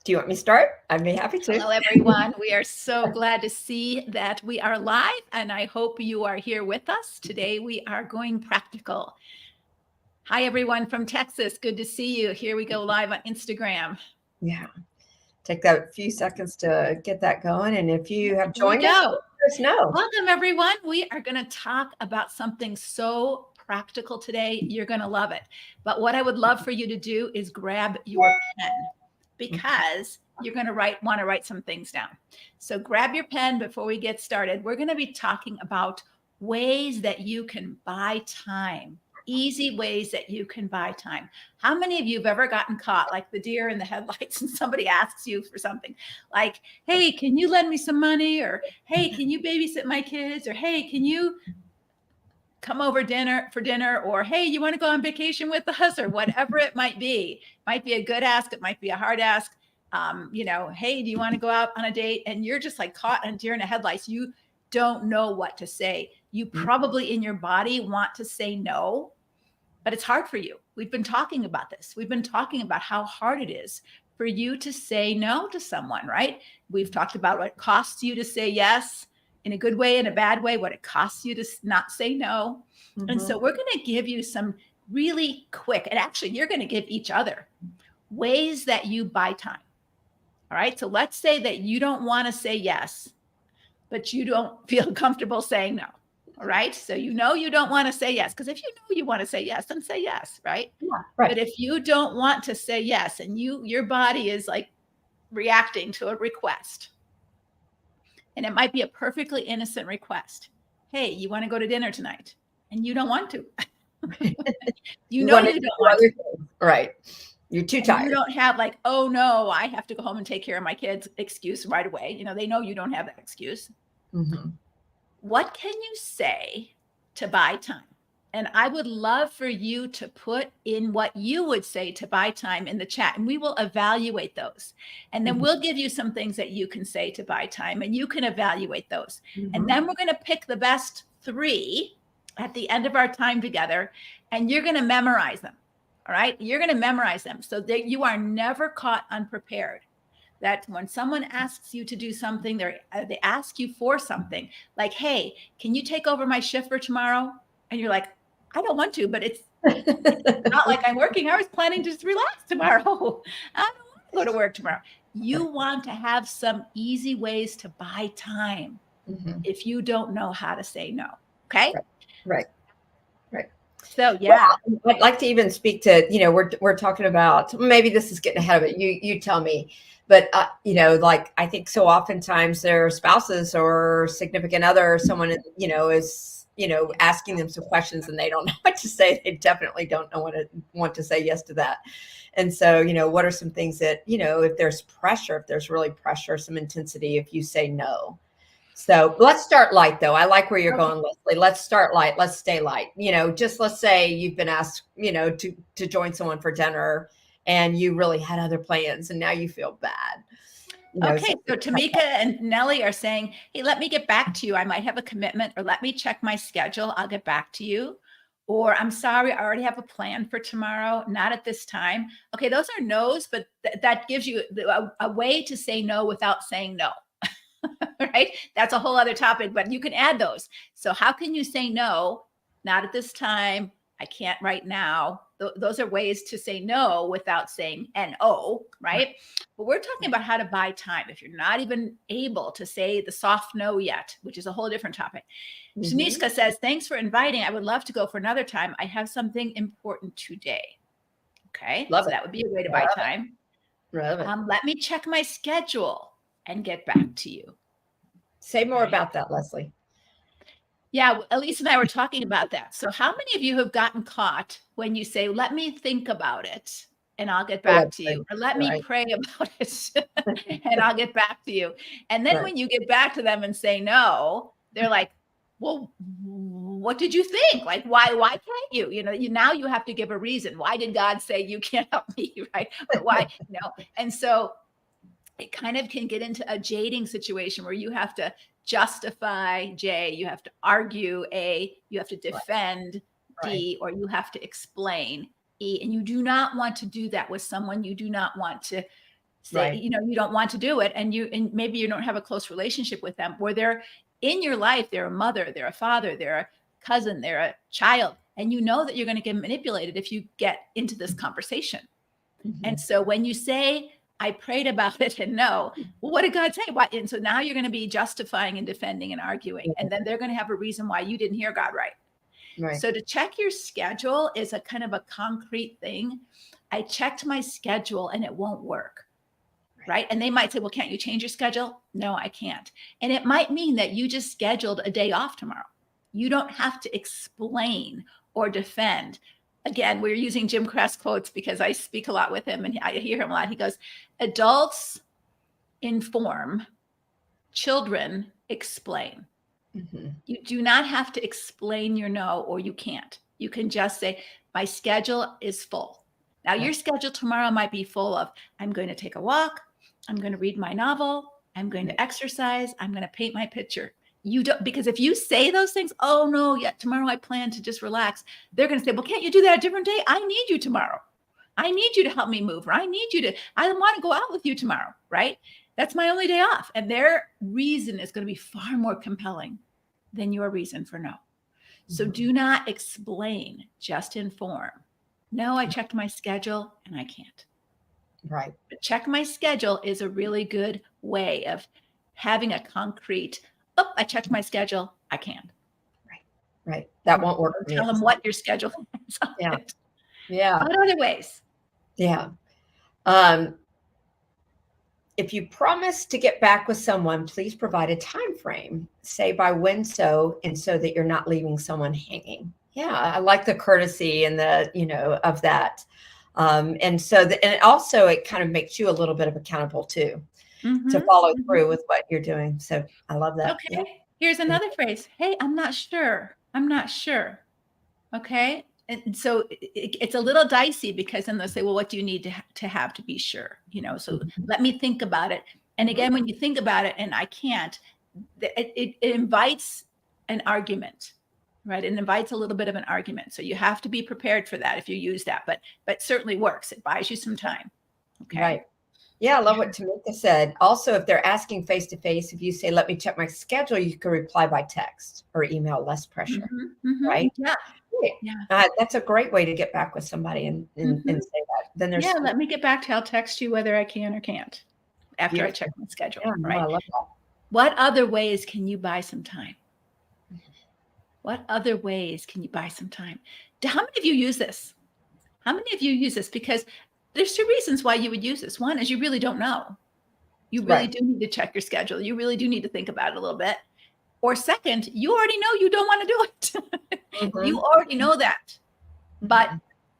Do you want me to start? I'd be happy to. Hello, everyone. We are so glad to see that we are live, and I hope you are here with us. Today, we are going practical. Hi, everyone from Texas. Good to see you. Here we go live on Instagram. Yeah. Take that few seconds to get that going. And if you have Here we joined us, go. let us know. Welcome, everyone. We are going to talk about something so practical today. You're going to love it. But what I would love for you to do is grab your pen, because you're going to want to write some things down. So grab your pen before we get started. We're going to be talking about ways that you can buy time, easy ways that you can buy time. How many of you have ever gotten caught like the deer in the headlights and somebody asks you for something like, hey, can you lend me some money? Or, hey, can you babysit my kids? Or, hey, can you come over for dinner? Or, hey, you want to go on vacation with us? Or whatever it might be. Might be a good ask. It might be a hard ask. Hey, do you want to go out on a date? And you're just like caught on deer in the headlights. You don't know what to say. You probably in your body want to say no, but it's hard for you. We've been talking about this. We've been talking about how hard it is for you to say no to someone, right? We've talked about what it costs you to say yes in a good way, in a bad way, what it costs you to not say no. Mm-hmm. And so we're going to give you some really quick, and actually you're going to give each other ways that you buy time. All right. So let's say that you don't want to say yes, but you don't feel comfortable saying no. All right. So you don't want to say yes, because if you know you want to say yes, then say yes. Right. Yeah, right. But if you don't want to say yes and your body is like reacting to a request, and it might be a perfectly innocent request. Hey, you want to go to dinner tonight? And you don't want to. you don't want to. Right. You're too tired. You don't have like, oh no, I have to go home and take care of my kids excuse right away. They know you don't have that excuse. Mm-hmm. What can you say to buy time? And I would love for you to put in what you would say to buy time in the chat, and we will evaluate those. And then we'll give you some things that you can say to buy time, and you can evaluate those. Mm-hmm. And then we're going to pick the best 3 at the end of our time together, and you're going to memorize them. All right. You're going to memorize them so that you are never caught unprepared. That when someone asks you to do something, they ask you for something like, hey, can you take over my shift for tomorrow? And you're like, I don't want to, but it's not like I'm working. I was planning to just relax tomorrow. I don't want to go to work tomorrow. You want to have some easy ways to buy time if you don't know how to say no. Okay. Right. So, yeah, well, I'd like to even speak to, we're talking about, maybe this is getting ahead of it. You tell me, but like I think so oftentimes their spouses or significant other, or someone, is, asking them some questions and they don't know what to say. They definitely don't know want to say yes to that. And so, what are some things that, if there's pressure, if there's really pressure, some intensity, if you say no. So let's start light, though. I like where you're going, Leslie. Let's start light. Let's stay light. Just let's say you've been asked, to join someone for dinner and you really had other plans and now you feel bad. Okay. So Tamika and Nellie are saying, hey, let me get back to you. I might have a commitment, or let me check my schedule. I'll get back to you. Or I'm sorry, I already have a plan for tomorrow. Not at this time. Okay. Those are no's, but that gives you a way to say no without saying no. Right? That's a whole other topic, but you can add those. So how can you say no? Not at this time. I can't right now. Those are ways to say no without saying N-O, right? But we're talking about how to buy time. If you're not even able to say the soft no yet, which is a whole different topic. Mm-hmm. Shaniska says, thanks for inviting. I would love to go for another time. I have something important today. Okay. So that would be a way to buy time. Let me check my schedule and get back to you. Say more about that, Leslie. Yeah, Elise and I were talking about that. So how many of you have gotten caught when you say, let me think about it and I'll get back to you, or let me pray about it and I'll get back to you. And then when you get back to them and say no, they're like, well, what did you think? Like, why can't you? Now you have to give a reason. Why did God say you can't help me, right? Or why, And so it kind of can get into a jading situation where you have to justify J, you have to argue A, you have to defend D, or you have to explain E. And you do not want to do that with someone. You do not want to say, Right. you don't want to do it, and maybe you don't have a close relationship with them, or they're in your life, they're a mother, they're a father, they're a cousin, they're a child, and you know that you're going to get manipulated if you get into this conversation. And so when you say, I prayed about it and no, well, what did God say? What? And so now you're going to be justifying and defending and arguing, and then they're going to have a reason why you didn't hear God right. Right. So to check your schedule is a kind of a concrete thing. I checked my schedule and it won't work. Right. And they might say, well, can't you change your schedule? No, I can't. And it might mean that you just scheduled a day off tomorrow. You don't have to explain or defend. Again, we're using Jim Crest quotes because I speak a lot with him and I hear him a lot. He goes, adults inform, children explain. You do not have to explain your no, or you can't. You can just say, my schedule is full. Now, your schedule tomorrow might be full of, I'm going to take a walk, I'm going to read my novel, I'm going to exercise, I'm going to paint my picture. You don't, because if you say those things, oh no, yeah, tomorrow I plan to just relax. They're going to say, well, can't you do that a different day? I need you tomorrow. I need you to help me move, or I want to go out with you tomorrow, right? That's my only day off. And their reason is going to be far more compelling than your reason for no. So do not explain, just inform. No, I checked my schedule and I can't. Right. But check my schedule is a really good way of having a concrete, oh, I checked my schedule, I can't. Right. That won't work for me. Tell them what your schedule is. Yeah. Yeah. What other ways? Yeah. If you promise to get back with someone, please provide a time frame. Say by when so, and so that you're not leaving someone hanging. Yeah, I like the courtesy and the, of that. And so, and also it kind of makes you a little bit of accountable too, to follow through with what you're doing. So I love that. Okay. Yeah. Here's another phrase. Hey, I'm not sure. I'm not sure. Okay. And so it's a little dicey because then they'll say, well, what do you need to have to be sure? So let me think about it. And again, when you think about it and I can't, it invites an argument, right? It invites a little bit of an argument. So you have to be prepared for that if you use that, but certainly works. It buys you some time. Okay. Right. Yeah, I love what Tamika said. Also, if they're asking face to face, if you say, let me check my schedule, you can reply by text or email, less pressure. Right? Yeah. That's a great way to get back with somebody and say that. Then there's let me get back to, I'll text you whether I can or can't after I check my schedule. Yeah, right. I love that. What other ways can you buy some time? What other ways can you buy some time? How many of you use this? How many of you use this? Because there's two reasons why you would use this. One is you really don't know. You really do need to check your schedule. You really do need to think about it a little bit. Or second, you already know you don't want to do it. You already know that, but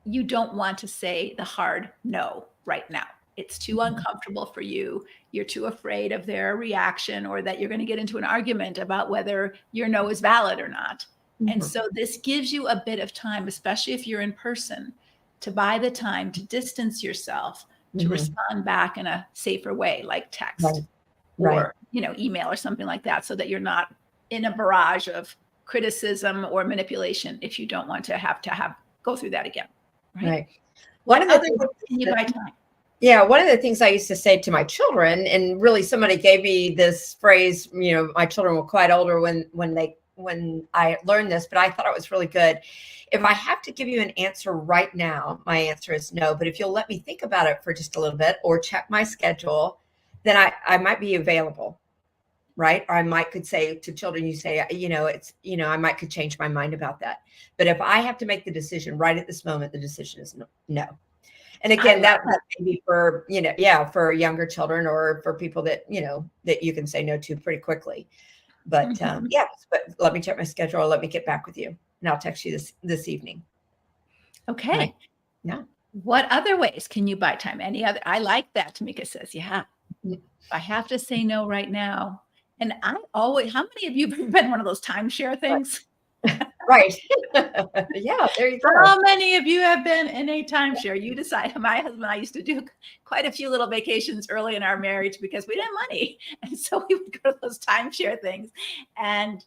you don't want to say the hard no right now. It's too uncomfortable for you. You're too afraid of their reaction or that you're going to get into an argument about whether your no is valid or not. And so this gives you a bit of time, especially if you're in person, to buy the time to distance yourself, to respond back in a safer way, like text or, email or something like that, so that you're not in a barrage of criticism or manipulation if you don't want to have go through that again. Right. What other ways can you buy time? Yeah, one of the things I used to say to my children, and really somebody gave me this phrase, my children were quite older when I learned this, but I thought it was really good. If I have to give you an answer right now, my answer is no. But if you'll let me think about it for just a little bit or check my schedule, then I might be available. Right. Or I could say to children, you say, I might could change my mind about that. But if I have to make the decision right at this moment, the decision is no. And again, that may be for, for younger children or for people that, that you can say no to pretty quickly. But but let me check my schedule or let me get back with you. And I'll text you this evening. Okay. Right. Yeah. What other ways can you buy time? Any other? I like that. Tamika says, yeah. I have to say no right now. And how many of you have been one of those timeshare things? Right. Yeah, there you go. How many of you have been in a timeshare? You decide. My husband and I used to do quite a few little vacations early in our marriage because we didn't have money. And so we would go to those timeshare things. And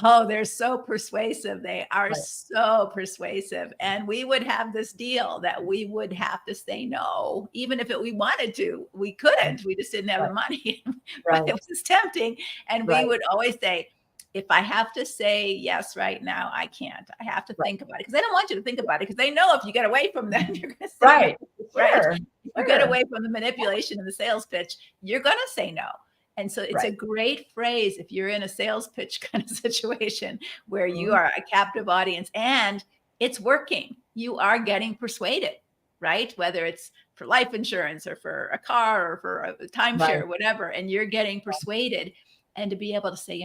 Oh, they're so persuasive. They are Right. so persuasive. And we would have this deal that we would have to say no, even if we wanted to. We couldn't. We just didn't have the Right. money, but it Right. was tempting. And we Right. would always say, if I have to say yes right now, I can't. I have to Right. think about it because they don't want you to think about it because they know if you get away from them, you're going to say no, Right. right? Sure. If you get Sure. away from the manipulation and the sales pitch, you're going to say no. And so it's a Right. great phrase if you're in a sales pitch kind of situation where you Mhm. are a captive audience and it's working. You are getting persuaded, right? Whether it's for life insurance or for a car or for a Right. timeshare, whatever, and you're getting persuaded. And to be able to say,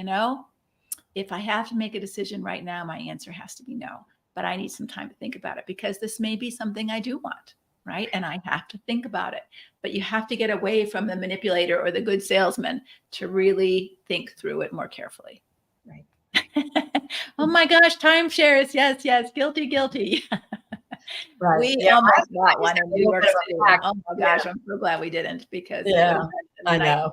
if I have to make a decision right now, my answer has to be no, but I need some time to think about it because this may be something I do want, right? And I have to think about it. But you have to get away from the manipulator or the good salesman to really think through it more carefully. Right. Oh my gosh, timeshares. Yes, yes. Guilty, guilty. Right. We Yeah. almost I bought used one to in have a New little York bit of City. a pack. Oh my Yeah. gosh, I'm so glad we didn't because it would Yeah. have been a I nightmare. know.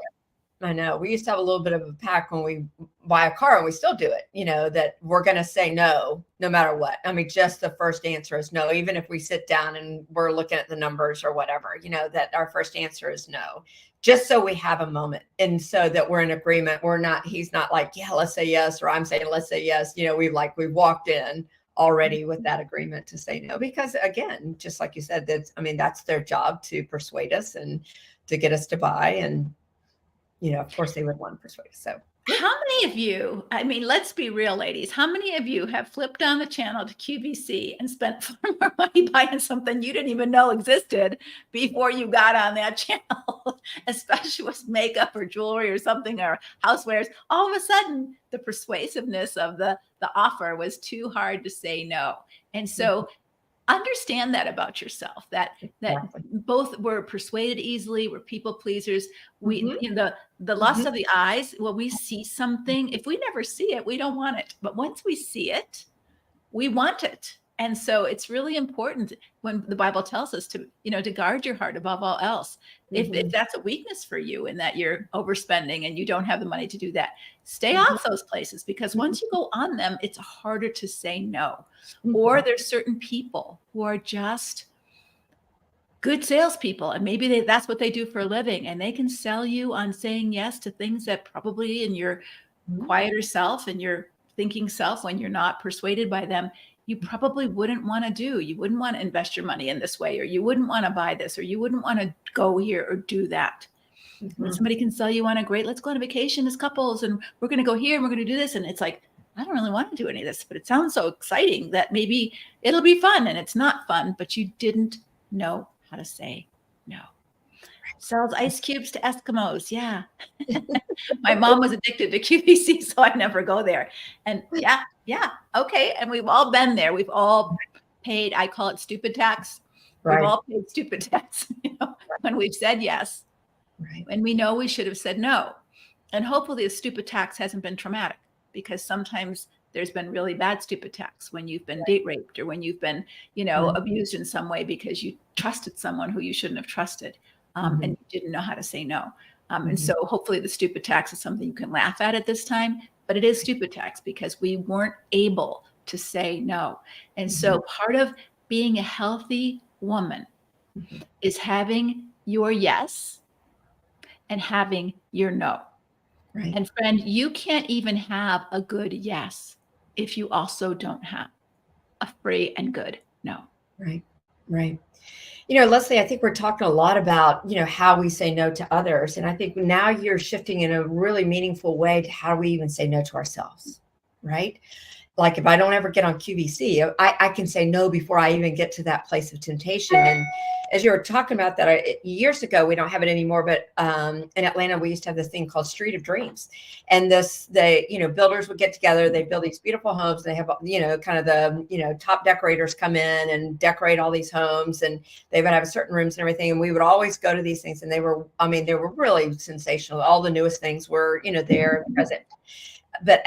I know. We used to have a little bit of a pact when we buy a car, and we still do it, that we're going to say no, no matter what. I mean, just the first answer is no, even if we sit down and we're looking at the numbers or whatever, that our first answer is no, just so we have a moment. And so that we're in agreement. He's not like, yeah, let's say yes, or I'm saying, let's say yes. We've walked in already with that agreement to say no, because again, just like you said, that's their job to persuade us and to get us to buy. And of course they would want to persuade us. So How many of you, I mean, let's be real, ladies, how many of you have flipped on the channel to QVC and spent far more money buying something you didn't even know existed before you got on that channel, especially with makeup or jewelry or something or housewares? All of a sudden, the persuasiveness of the offer was too hard to say no. And so understand that about yourself, that exactly. both were persuaded easily, we're people pleasers. We Mhm. the lust Mhm. of the eyes, when we see something, if we never see it, we don't want it, but once we see it, we want it. And so it's really important when the Bible tells us to guard your heart above all else. If Mhm. that's a weakness for you and that you're overspending and you don't have the money to do that, stay Mhm. off those places because once you go on them, it's harder to say no. Or Mhm. there's certain people who are just good salespeople, and maybe that's what they do for a living, and they can sell you on saying yes to things that probably in your Mhm. quieter self and your thinking self, when you're not persuaded by them, you probably wouldn't want to do. You wouldn't want to invest your money in this way, or you wouldn't want to buy this, or you wouldn't want to go here or do that. When Mhm. somebody can sell you on let's go on a vacation as couples and we're going to go here and we're going to do this. And it's like, I don't really want to do any of this, but it sounds so exciting that maybe it'll be fun, and it's not fun, but you didn't know how to say no. Sells ice cubes to Eskimos. Yeah. My mom was addicted to QVC, so I never go there. And yeah, okay. And we've all been there. We've all paid, I call it stupid tax. We've Right. all paid stupid tax, when we've said yes, Right. and we know we should have said no. And hopefully the stupid tax hasn't been traumatic, because sometimes there's been really bad stupid tax when you've been date raped or when you've been, Mhm. abused in some way because you trusted someone who you shouldn't have trusted, and Mhm. you didn't know how to say no. And Mhm. so hopefully the stupid tax is something you can laugh at this time, but it is stupid tax because we weren't able to say no. And Mhm. so part of being a healthy woman Mhm. is having your yes and having your no. Right. And friend, you can't even have a good yes if you also don't have a free and good no. Right. Right. Leslie, I think we're talking a lot about, how we say no to others. And I think now you're shifting in a really meaningful way to how we even say no to ourselves. Right. Like if I don't ever get on QVC, I can say no before I even get to that place of temptation. And as you were talking about that, years ago, we don't have it anymore, but in Atlanta, we used to have this thing called Street of Dreams. And builders would get together, they build these beautiful homes. They have, kind of the, top decorators come in and decorate all these homes, and they would have certain rooms and everything. And we would always go to these things. And they were really sensational. All the newest things were, there present.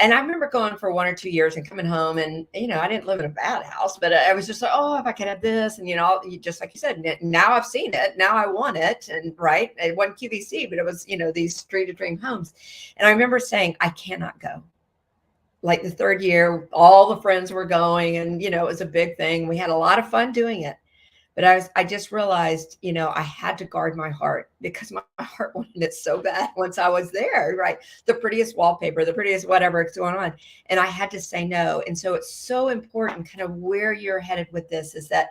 And I remember going for 1 or 2 years and coming home, and I didn't live in a bad house, but I was just like, oh, if I could have this, and just like you said, now I've seen it, now I want it. And right, it wasn't QVC, but it was these Street of Dream homes. And I remember saying, I cannot go. like the third year, all the friends were going, and it was a big thing. We had a lot of fun doing it. But I just realized, I had to guard my heart because my heart wanted it so bad once I was there, right? The prettiest wallpaper, the prettiest whatever is going on. And I had to say no. And so it's so important, kind of where you're headed with this, is that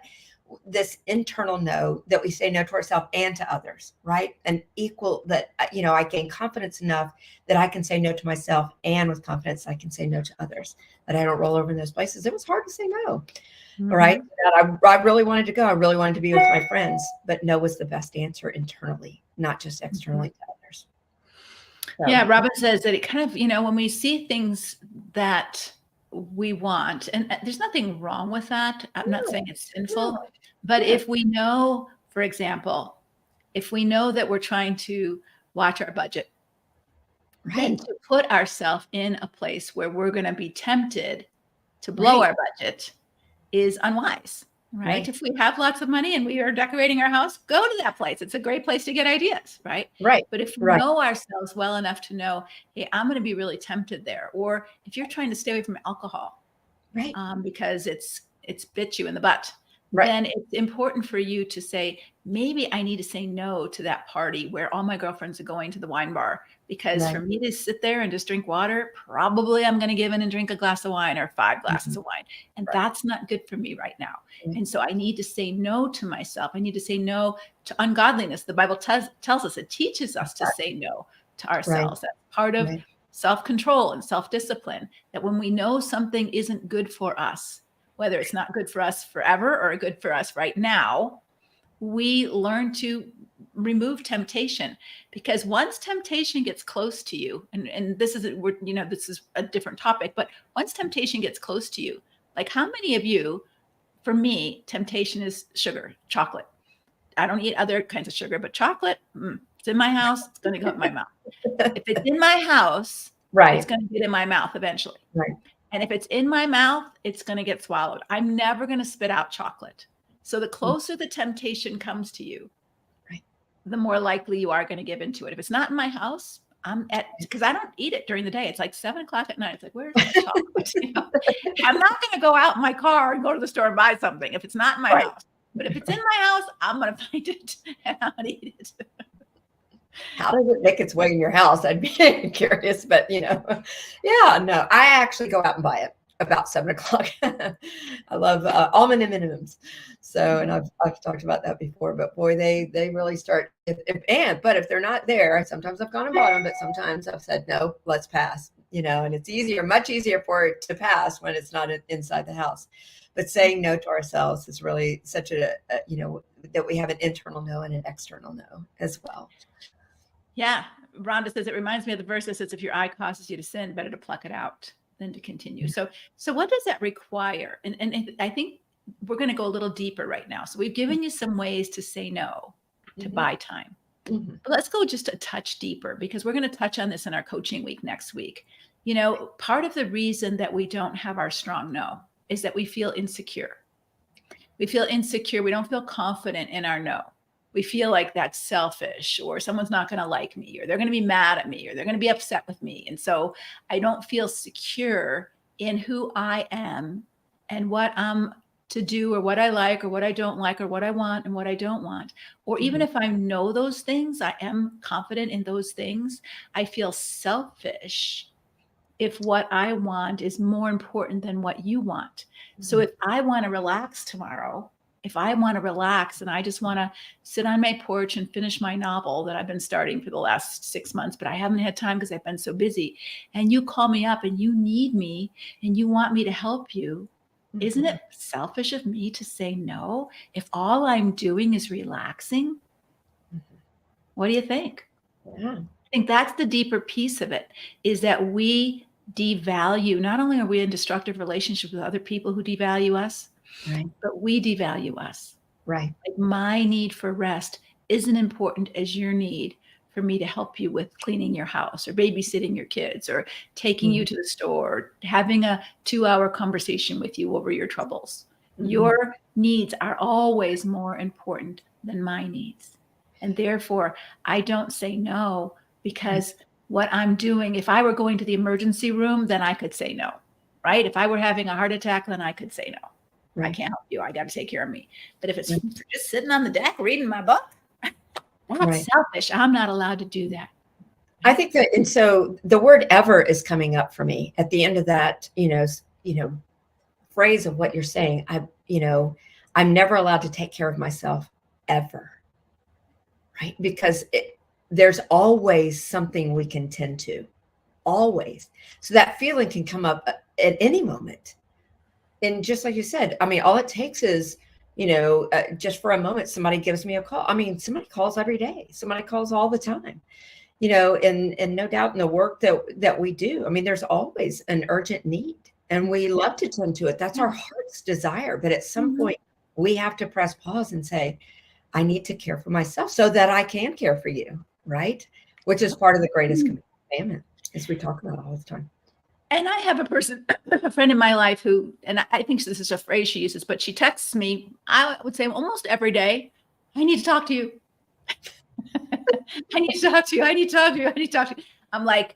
this internal no, that we say no to ourselves and to others, right? And equal that, I gain confidence enough that I can say no to myself, and with confidence, I can say no to others, that I don't roll over in those places. It was hard to say no. All right. I really wanted to go. I really wanted to be with my friends, but no was the best answer internally, not just externally to others. So. Yeah. Robin says that it kind of, when we see things that we want, and there's nothing wrong with that. I'm not saying it's sinful, but if we know, for example, if we know that we're trying to watch our budget, then to put ourselves in a place where we're going to be tempted to blow our budget is unwise, right? If we have lots of money and we are decorating our house, go to that place. It's a great place to get ideas, right? Right. But if we know ourselves well enough to know, hey, I'm going to be really tempted there. Or if you're trying to stay away from alcohol, right, because it's bit you in the butt, then it's important for you to say, maybe I need to say no to that party where all my girlfriends are going to the wine bar, because for me to sit there and just drink water, probably I'm going to give in and drink a glass of wine or 5 glasses of wine. And that's not good for me right now. And so I need to say no to myself. I need to say no to ungodliness. The Bible tells us, it teaches us to say no to ourselves. That's part of self-control and self-discipline, that when we know something isn't good for us, whether it's not good for us forever or good for us right now, we learn to remove temptation. Because once temptation gets close to you, and this is this is a different topic, but once temptation gets close to you, like how many of you, for me, temptation is sugar, chocolate. I don't eat other kinds of sugar, but chocolate, it's in my house, it's going to go in my mouth. If it's in my house, it's going to get in my mouth eventually. And if it's in my mouth, it's going to get swallowed. I'm never going to spit out chocolate. So the closer the temptation comes to you, the more likely you are going to give into it. If it's not in my house, because I don't eat it during the day. It's like 7 o'clock at night. It's like, where's my chocolate? I'm not going to go out in my car and go to the store and buy something if it's not in my house. But if it's in my house, I'm going to find it and I'm going to eat it. How does it make its way in your house? I'd be curious, but no, I actually go out and buy it about 7 o'clock. I love almond M&Ms. So, and I've talked about that before, but boy, they really start. But if they're not there, sometimes I've gone and bought them, but sometimes I've said no, let's pass. And it's much easier for it to pass when it's not inside the house. But saying no to ourselves is really such that we have an internal no and an external no as well. Yeah. Rhonda says, it reminds me of the verse that says, if your eye causes you to sin, better to pluck it out than to continue. So what does that require? And I think we're going to go a little deeper right now. So we've given you some ways to say no, to buy time. But let's go just a touch deeper, because we're going to touch on this in our coaching week next week. Part of the reason that we don't have our strong no is that we feel insecure. We feel insecure. We don't feel confident in our no. We feel like that's selfish, or someone's not going to like me, or they're going to be mad at me, or they're going to be upset with me. And so I don't feel secure in who I am and what I'm to do, or what I like, or what I don't like, or what I want and what I don't want. Or even if I know those things, I am confident in those things, I feel selfish if what I want is more important than what you want. So if I want to relax tomorrow, if I want to relax and I just want to sit on my porch and finish my novel that I've been starting for the last 6 months, but I haven't had time because I've been so busy, and you call me up and you need me and you want me to help you, isn't it selfish of me to say no if all I'm doing is relaxing? What do you think? I think that's the deeper piece of it, is that we devalue. Not only are we in destructive relationships with other people who devalue us, but we devalue us. Like my need for rest isn't important as your need for me to help you with cleaning your house, or babysitting your kids, or taking you to the store, or having a 2-hour conversation with you over your troubles. Your needs are always more important than my needs. And therefore, I don't say no, because what I'm doing, if I were going to the emergency room, then I could say no. right? If I were having a heart attack, then I could say no. I Right. can't help you. I got to take care of me. But if it's Right. just sitting on the deck reading my book, that's Right. selfish. I'm not allowed to do that. I think that, and so the word ever is coming up for me at the end of that, phrase of what you're saying. I'm never allowed to take care of myself ever. Right. Because there's always something we can tend to, always. So that feeling can come up at any moment. And just like you said, I mean, all it takes is, just for a moment, somebody gives me a call. I mean, somebody calls every day. Somebody calls all the time. And no doubt in the work that we do, I mean, there's always an urgent need, and we love to tend to it. That's our heart's desire. But at some point, we have to press pause and say, I need to care for myself so that I can care for you, right? Which is part of the greatest commandment, as we talk about all the time. And I have a friend in my life who, and I think this is a phrase she uses, but she texts me, I would say almost every day, I need to talk to you. I need to talk to you. I need to talk to you. I need to talk to you. I'm like,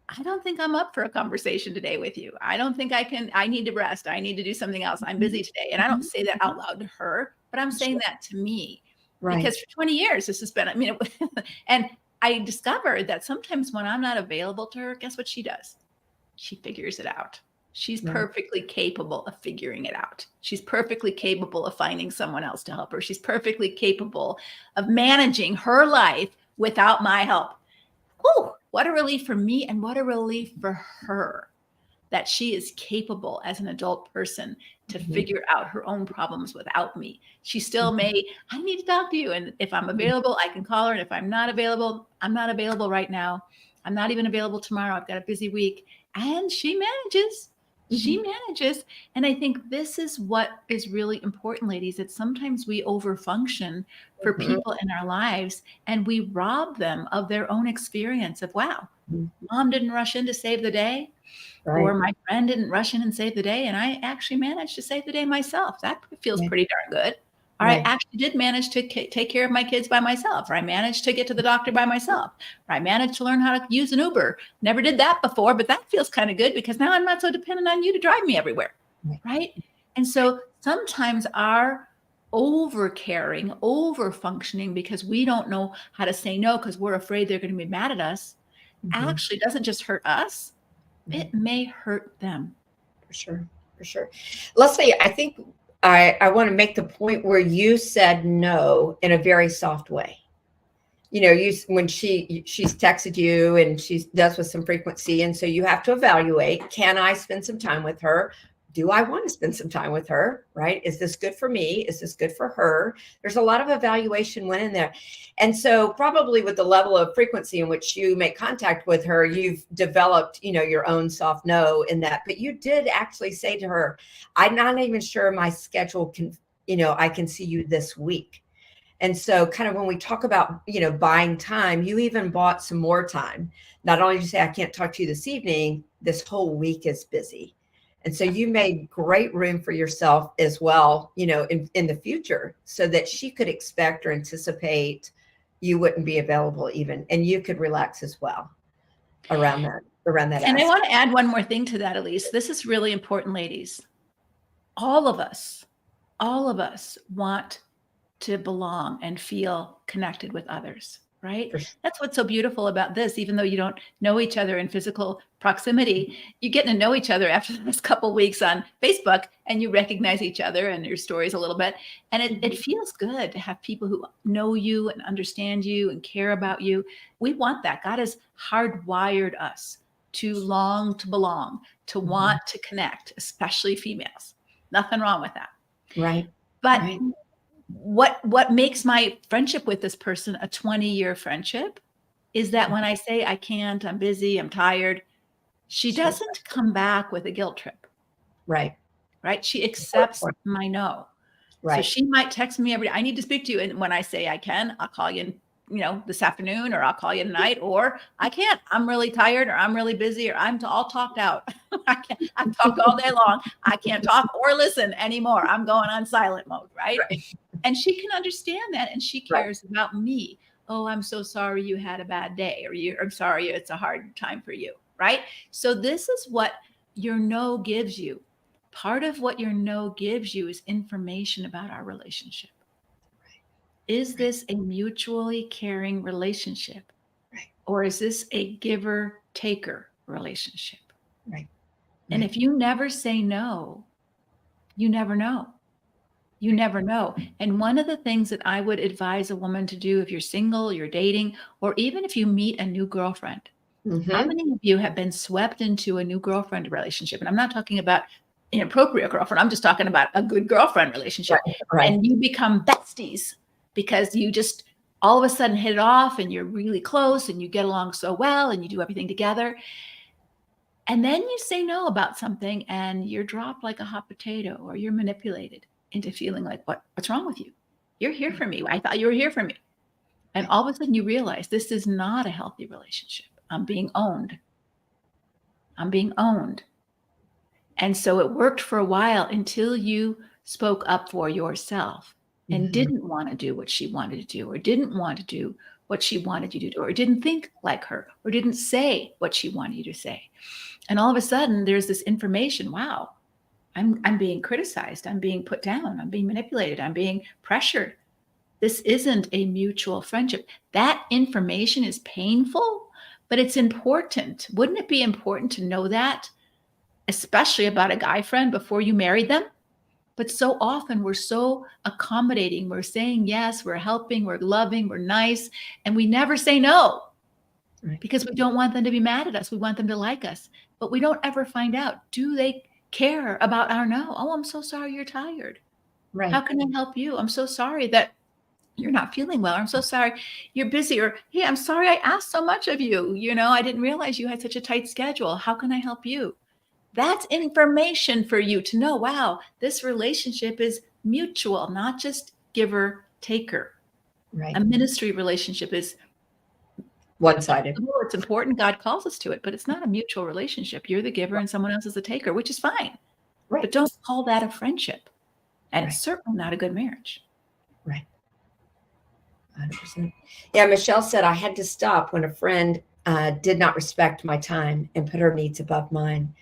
I don't think I'm up for a conversation today with you. I don't think I need to rest. I need to do something else. I'm busy today. And I don't say that out loud to her, but I'm saying that to me. Right. Because for 20 years, this has been, and I discovered that sometimes when I'm not available to her, guess what she does? She figures it out. She's perfectly capable of figuring it out. She's perfectly capable of finding someone else to help her. She's perfectly capable of managing her life without my help. Whew, what a relief for me, and what a relief for her that she is capable as an adult person to figure out her own problems without me. She still may, I need to talk to you. And if I'm available, I can call her. And if I'm not available, I'm not available right now. I'm not even available tomorrow. I've got a busy week. And she manages. She manages. And I think this is what is really important, ladies, that sometimes we overfunction for people in our lives, and we rob them of their own experience of, wow, mom didn't rush in to save the day, or my friend didn't rush in and save the day, and I actually managed to save the day myself. That feels pretty darn good. Or I actually did manage to take care of my kids by myself, or I managed to get to the doctor by myself, or I managed to learn how to use an Uber. Never did that before, but that feels kind of good because now I'm not so dependent on you to drive me everywhere, right? And so sometimes our over caring, over functioning because we don't know how to say no because we're afraid they're going to be mad at us, actually doesn't just hurt us, it may hurt them. For sure. For sure. Leslie, I think I want to make the point where you said no in a very soft way. When she's texted you and she does with some frequency. And so you have to evaluate, can I spend some time with her? Do I want to spend some time with her? Right? Is this good for me? Is this good for her? There's a lot of evaluation went in there. And so probably with the level of frequency in which you make contact with her, you've developed, your own soft no in that. But you did actually say to her, I'm not even sure my schedule can, I can see you this week. And so kind of when we talk about, buying time, you even bought some more time. Not only did you say, I can't talk to you this evening, this whole week is busy. And so you made great room for yourself as well, in the future, so that she could expect or anticipate you wouldn't be available even, and you could relax as well around that And aspect. I want to add one more thing to that, Elise. This is really important, ladies. All of us want to belong and feel connected with others, right? That's what's so beautiful about this. Even though you don't know each other in physical proximity, you get to know each other after this couple of weeks on Facebook, and you recognize each other and your stories a little bit. And it feels good to have people who know you and understand you and care about you. We want that. God has hardwired us to long to belong, to want to connect, especially females. Nothing wrong with that. Right. But what makes my friendship with this person a 20-year friendship is that when I say I can't, I'm busy, I'm tired, she doesn't come back with a guilt trip. Right. She accepts my no. Right. So she might text me every day, I need to speak to you. And when I say I can, I'll call you, this afternoon, or I'll call you tonight, or I can't, I'm really tired, or I'm really busy, or I'm all talked out. I talk all day long. I can't talk or listen anymore. I'm going on silent mode. Right. And she can understand that. And she cares about me. Oh, I'm so sorry you had a bad day, or I'm sorry it's a hard time for you. Right. So this is what your no gives you. Part of what your no gives you is information about our relationship. Is this a mutually caring relationship? Right. Or is this a giver-taker relationship? Right. And Right. if you never say no, you never know. You never know. And one of the things that I would advise a woman to do if you're single, you're dating, or even if you meet a new girlfriend, how Mm-hmm. many of you have been swept into a new girlfriend relationship? And I'm not talking about inappropriate girlfriend. I'm just talking about a good girlfriend relationship. Right. Right. And you become besties because you just all of a sudden hit it off and you're really close and you get along so well and you do everything together. And then you say no about something and you're dropped like a hot potato or you're manipulated into feeling like, what's wrong with you? You're here for me. I thought you were here for me. And all of a sudden you realize this is not a healthy relationship. I'm being owned. I'm being owned. And so it worked for a while until you spoke up for yourself and didn't want to do what she wanted to do, or didn't want to do what she wanted you to do, or didn't think like her, or didn't say what she wanted you to say. And all of a sudden there's this information. Wow, I'm being criticized. I'm being put down. I'm being manipulated. I'm being pressured. This isn't a mutual friendship. That information is painful, but it's important. Wouldn't it be important to know that, especially about a guy friend before you married them? But so often we're so accommodating. We're saying yes, we're helping, we're loving, we're nice, and we never say no. Right. Because we don't want them to be mad at us. We want them to like us. But we don't ever find out, do they care about our no? Oh, I'm so sorry you're tired. Right. How can I help you? I'm so sorry that you're not feeling well. I'm so sorry you're busy. Or, hey, I'm sorry I asked so much of you. I didn't realize you had such a tight schedule. How can I help you? That's information for you to know, wow, this relationship is mutual, not just giver taker. Right. A ministry relationship is one-sided. It's important. God calls us to it, but it's not a mutual relationship. You're the giver and someone else is the taker, which is fine. Right. But don't call that a friendship. And it's certainly not a good marriage. Right. 100%. Yeah, Michelle said, I had to stop when a friend did not respect my time and put her needs above mine.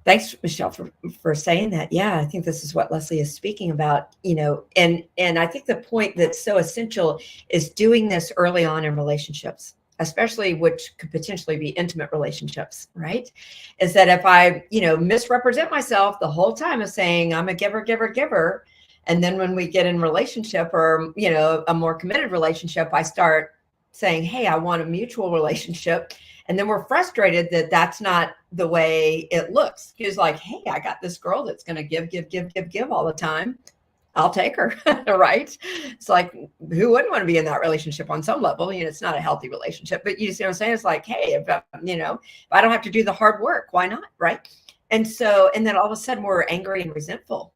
Thanks, Michelle, for saying that. Yeah, I think this is what Leslie is speaking about, and I think the point that's so essential is doing this early on in relationships, especially which could potentially be intimate relationships, right? Is that if I, misrepresent myself the whole time of saying I'm a giver, and then when we get in relationship or, a more committed relationship, I start saying, hey, I want a mutual relationship. And then we're frustrated that that's not the way it looks. He's like, hey, I got this girl that's going to give all the time. I'll take her. Right. It's like, who wouldn't want to be in that relationship on some level? It's not a healthy relationship, but you see what I'm saying? It's like, hey, if I don't have to do the hard work, why not? Right. And then all of a sudden we're angry and resentful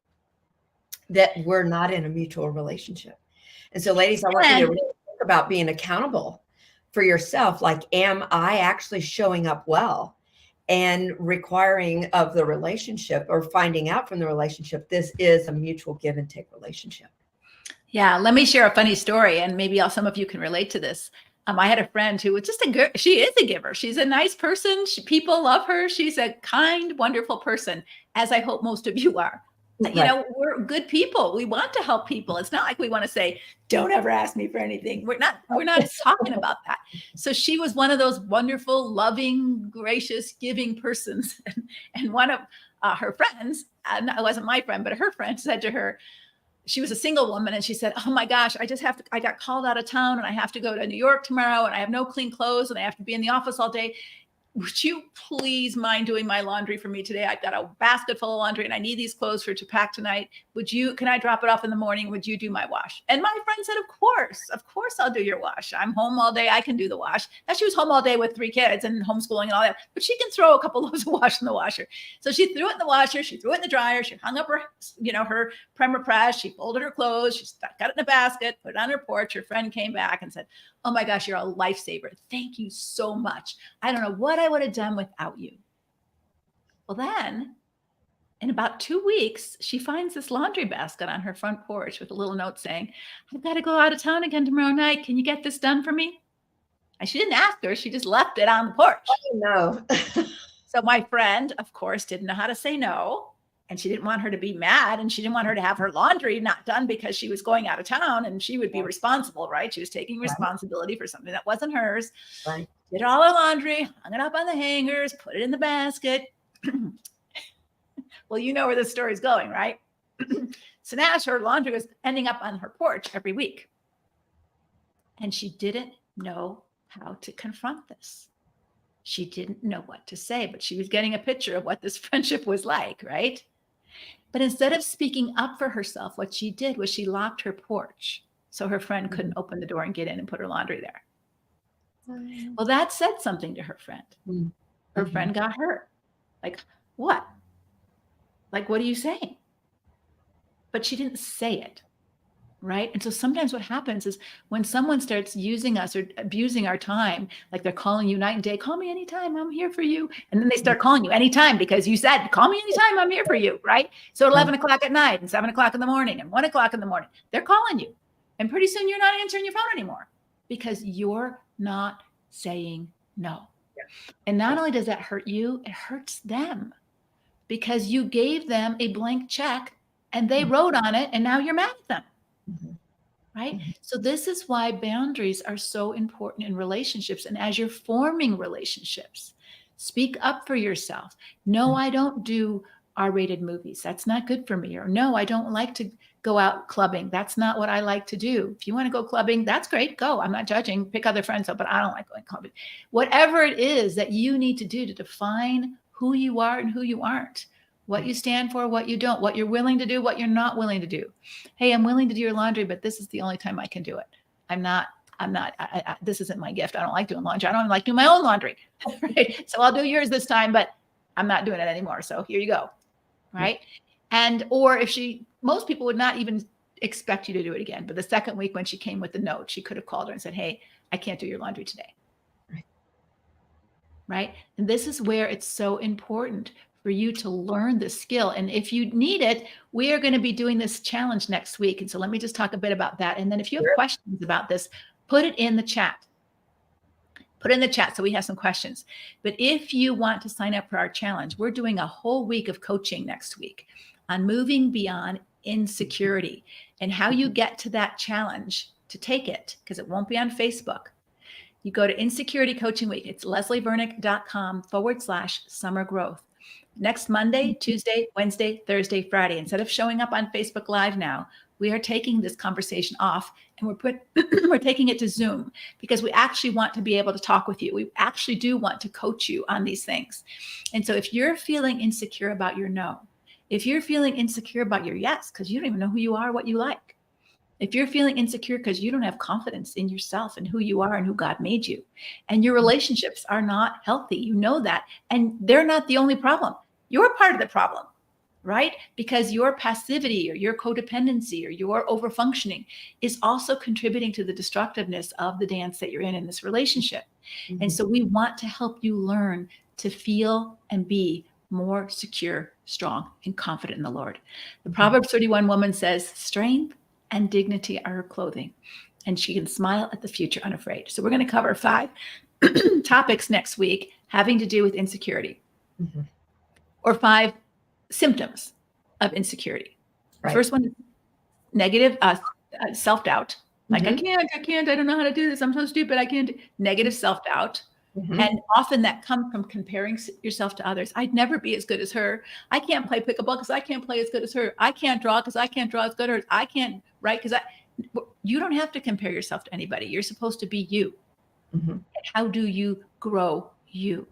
that we're not in a mutual relationship. And so ladies, I want you to really think about being accountable for yourself. Like, am I actually showing up well and requiring of the relationship or finding out from the relationship, this is a mutual give and take relationship? Yeah. Let me share a funny story and maybe some of you can relate to this. I had a friend who was just she is a giver. She's a nice person. People love her. She's a kind, wonderful person, as I hope most of you are. Right. We're good people. We want to help people. It's not like we want to say, don't ever ask me for anything. We're not talking about that. So she was one of those wonderful, loving, gracious, giving persons. And one of her friends, it wasn't my friend, but her friend said to her, she was a single woman. And she said, oh my gosh, I got called out of town and I have to go to New York tomorrow and I have no clean clothes and I have to be in the office all day. Would you please mind doing my laundry for me today? I've got a basket full of laundry and I need these clothes to pack tonight. Can I drop it off in the morning? Would you do my wash? And my friend said, of course I'll do your wash. I'm home all day. I can do the wash. Now she was home all day with 3 kids and homeschooling and all that, but she can throw a couple loads of wash in the washer. So she threw it in the washer. She threw it in the dryer. She hung up her primer press. She folded her clothes. She got it in a basket, put it on her porch. Her friend came back and said, oh my gosh, you're a lifesaver. Thank you so much. I don't know what I would have done without you. Well, then in about 2 weeks, she finds this laundry basket on her front porch with a little note saying, I've got to go out of town again tomorrow night. Can you get this done for me? And she didn't ask her. She just left it on the porch. Oh, no. So my friend, of course, didn't know how to say no. And she didn't want her to be mad. And she didn't want her to have her laundry not done because she was going out of town and she would be responsible, right? She was taking responsibility for something that wasn't hers. Right. Did all her laundry, hung it up on the hangers, put it in the basket. Well, you know where this story's going, right? So now her laundry was ending up on her porch every week. And she didn't know how to confront this. She didn't know what to say, but she was getting a picture of what this friendship was like, right? But instead of speaking up for herself, what she did was she locked her porch so her friend couldn't open the door and get in and put her laundry there. Well, that said something to her friend. Her friend got hurt. Like, what? Like, what are you saying? But she didn't say it, right? And so sometimes what happens is when someone starts using us or abusing our time, like they're calling you night and day, call me anytime, I'm here for you. And then they start calling you anytime because you said, call me anytime, I'm here for you, right? So 11 o'clock at night and 7 o'clock in the morning and 1 o'clock in the morning, they're calling you. And pretty soon you're not answering your phone anymore because you're not saying no. And not only does that hurt you, it hurts them because you gave them a blank check and they wrote on it and now you're mad at them. Right? So this is why boundaries are so important in relationships. And as you're forming relationships, speak up for yourself. No, I don't do R-rated movies. That's not good for me. Or no, I don't like to go out clubbing. That's not what I like to do. If you want to go clubbing, that's great. Go. I'm not judging. Pick other friends up, but I don't like going clubbing. Whatever it is that you need to do to define who you are and who you aren't, what you stand for, what you don't, what you're willing to do, what you're not willing to do. Hey, I'm willing to do your laundry, but this is the only time I can do it. This isn't my gift. I don't like doing laundry. I don't like doing my own laundry. Right? So I'll do yours this time, but I'm not doing it anymore. So here you go. Right. And, or if most people would not even expect you to do it again. But the second week when she came with the note, she could have called her and said, hey, I can't do your laundry today. Right. And this is where it's so important for you to learn this skill. And if you need it, we are going to be doing this challenge next week. And so let me just talk a bit about that. And then if you have questions about this, put it in the chat. Put it in the chat so we have some questions. But if you want to sign up for our challenge, we're doing a whole week of coaching next week on moving beyond insecurity and how you get to that challenge to take it, because it won't be on Facebook. You go to Insecurity Coaching Week. It's leslievernick.com/summer growth. Next Monday, Tuesday, Wednesday, Thursday, Friday. Instead of showing up on Facebook Live now, we are taking this conversation off and we're taking it to Zoom because we actually want to be able to talk with you. We actually do want to coach you on these things. And so if you're feeling insecure about your no, if you're feeling insecure about your yes, because you don't even know who you are, what you like, if you're feeling insecure because you don't have confidence in yourself and who you are and who God made you, and your relationships are not healthy, you know that, and they're not the only problem. You're part of the problem, right? Because your passivity or your codependency or your overfunctioning is also contributing to the destructiveness of the dance that you're in this relationship. And so we want to help you learn to feel and be more secure, strong, and confident in the Lord. The Proverbs 31 woman says, strength and dignity are her clothing, and she can smile at the future unafraid. So we're going to cover 5 topics next week having to do with insecurity. Or 5 symptoms of insecurity. Right. First one is negative self-doubt. Like, I can't, I don't know how to do this. I'm so stupid. I can't. Negative self-doubt. And often that comes from comparing yourself to others. I'd never be as good as her. I can't play pickleball because I can't play as good as her. I can't draw because I can't draw as good as her. I can't write because you don't have to compare yourself to anybody. You're supposed to be you. And how do you grow you?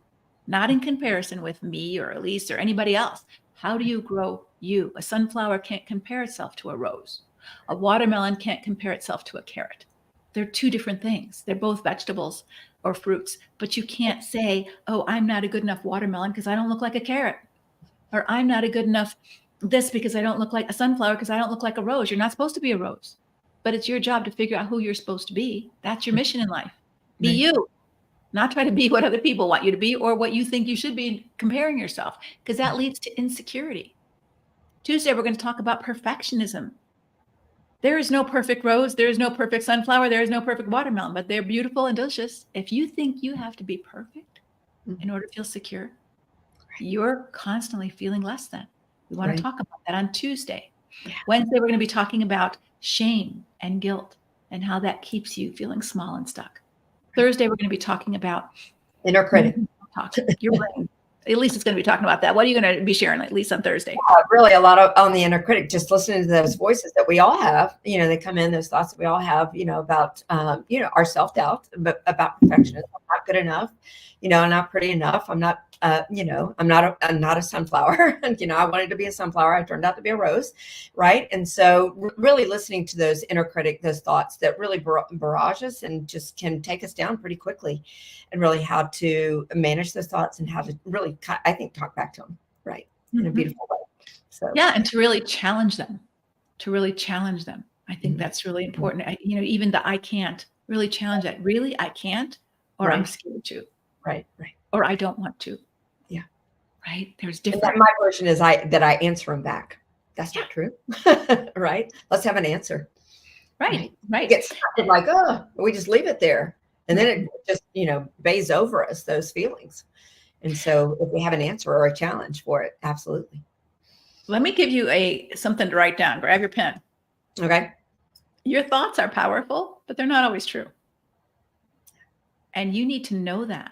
Not in comparison with me or Elise or anybody else. How do you grow you? A sunflower can't compare itself to a rose. A watermelon can't compare itself to a carrot. They're 2 different things. They're both vegetables or fruits, but you can't say, oh, I'm not a good enough watermelon because I don't look like a carrot. Or I'm not a good enough this because I don't look like a sunflower because I don't look like a rose. You're not supposed to be a rose, but it's your job to figure out who you're supposed to be. That's your mission in life. Be you. Not try to be what other people want you to be or what you think you should be comparing yourself, because that leads to insecurity. Tuesday, we're going to talk about perfectionism. There is no perfect rose. There is no perfect sunflower. There is no perfect watermelon, but they're beautiful and delicious. If you think you have to be perfect in order to feel secure, you're constantly feeling less than. We want to Right. talk about that on Tuesday. Yeah. Wednesday, we're going to be talking about shame and guilt and how that keeps you feeling small and stuck. Thursday, we're going to be talking about Inner critic. talk, your brain. At least it's going to be talking about that. What are you going to be sharing, at least on Thursday? Really a lot of on the inner critic, just listening to those voices that we all have, they come in, those thoughts that we all have, about, our self-doubt, but about perfectionism. I'm not good enough, I'm not pretty enough. I'm not, I'm not a sunflower. And, I wanted to be a sunflower. I turned out to be a rose. Right. And so really listening to those inner critic, those thoughts that really barrage us and just can take us down pretty quickly, and really how to manage those thoughts and how to really, I think, talk back to them. Right. In a beautiful way. So yeah, and to really challenge them, I think that's really important. Even the I can't, really challenge that. Really, I can't, or I'm scared to. Right. Or I don't want to. Yeah. Right. There's And different. my version is that I answer them back. That's not true. Right. Let's have an answer. Right. We get started like, we just leave it there. And then it just, bays over us, those feelings. And so if we have an answer or a challenge for it, absolutely. Let me give you something to write down. Grab your pen. Okay. Your thoughts are powerful, but they're not always true. And you need to know that.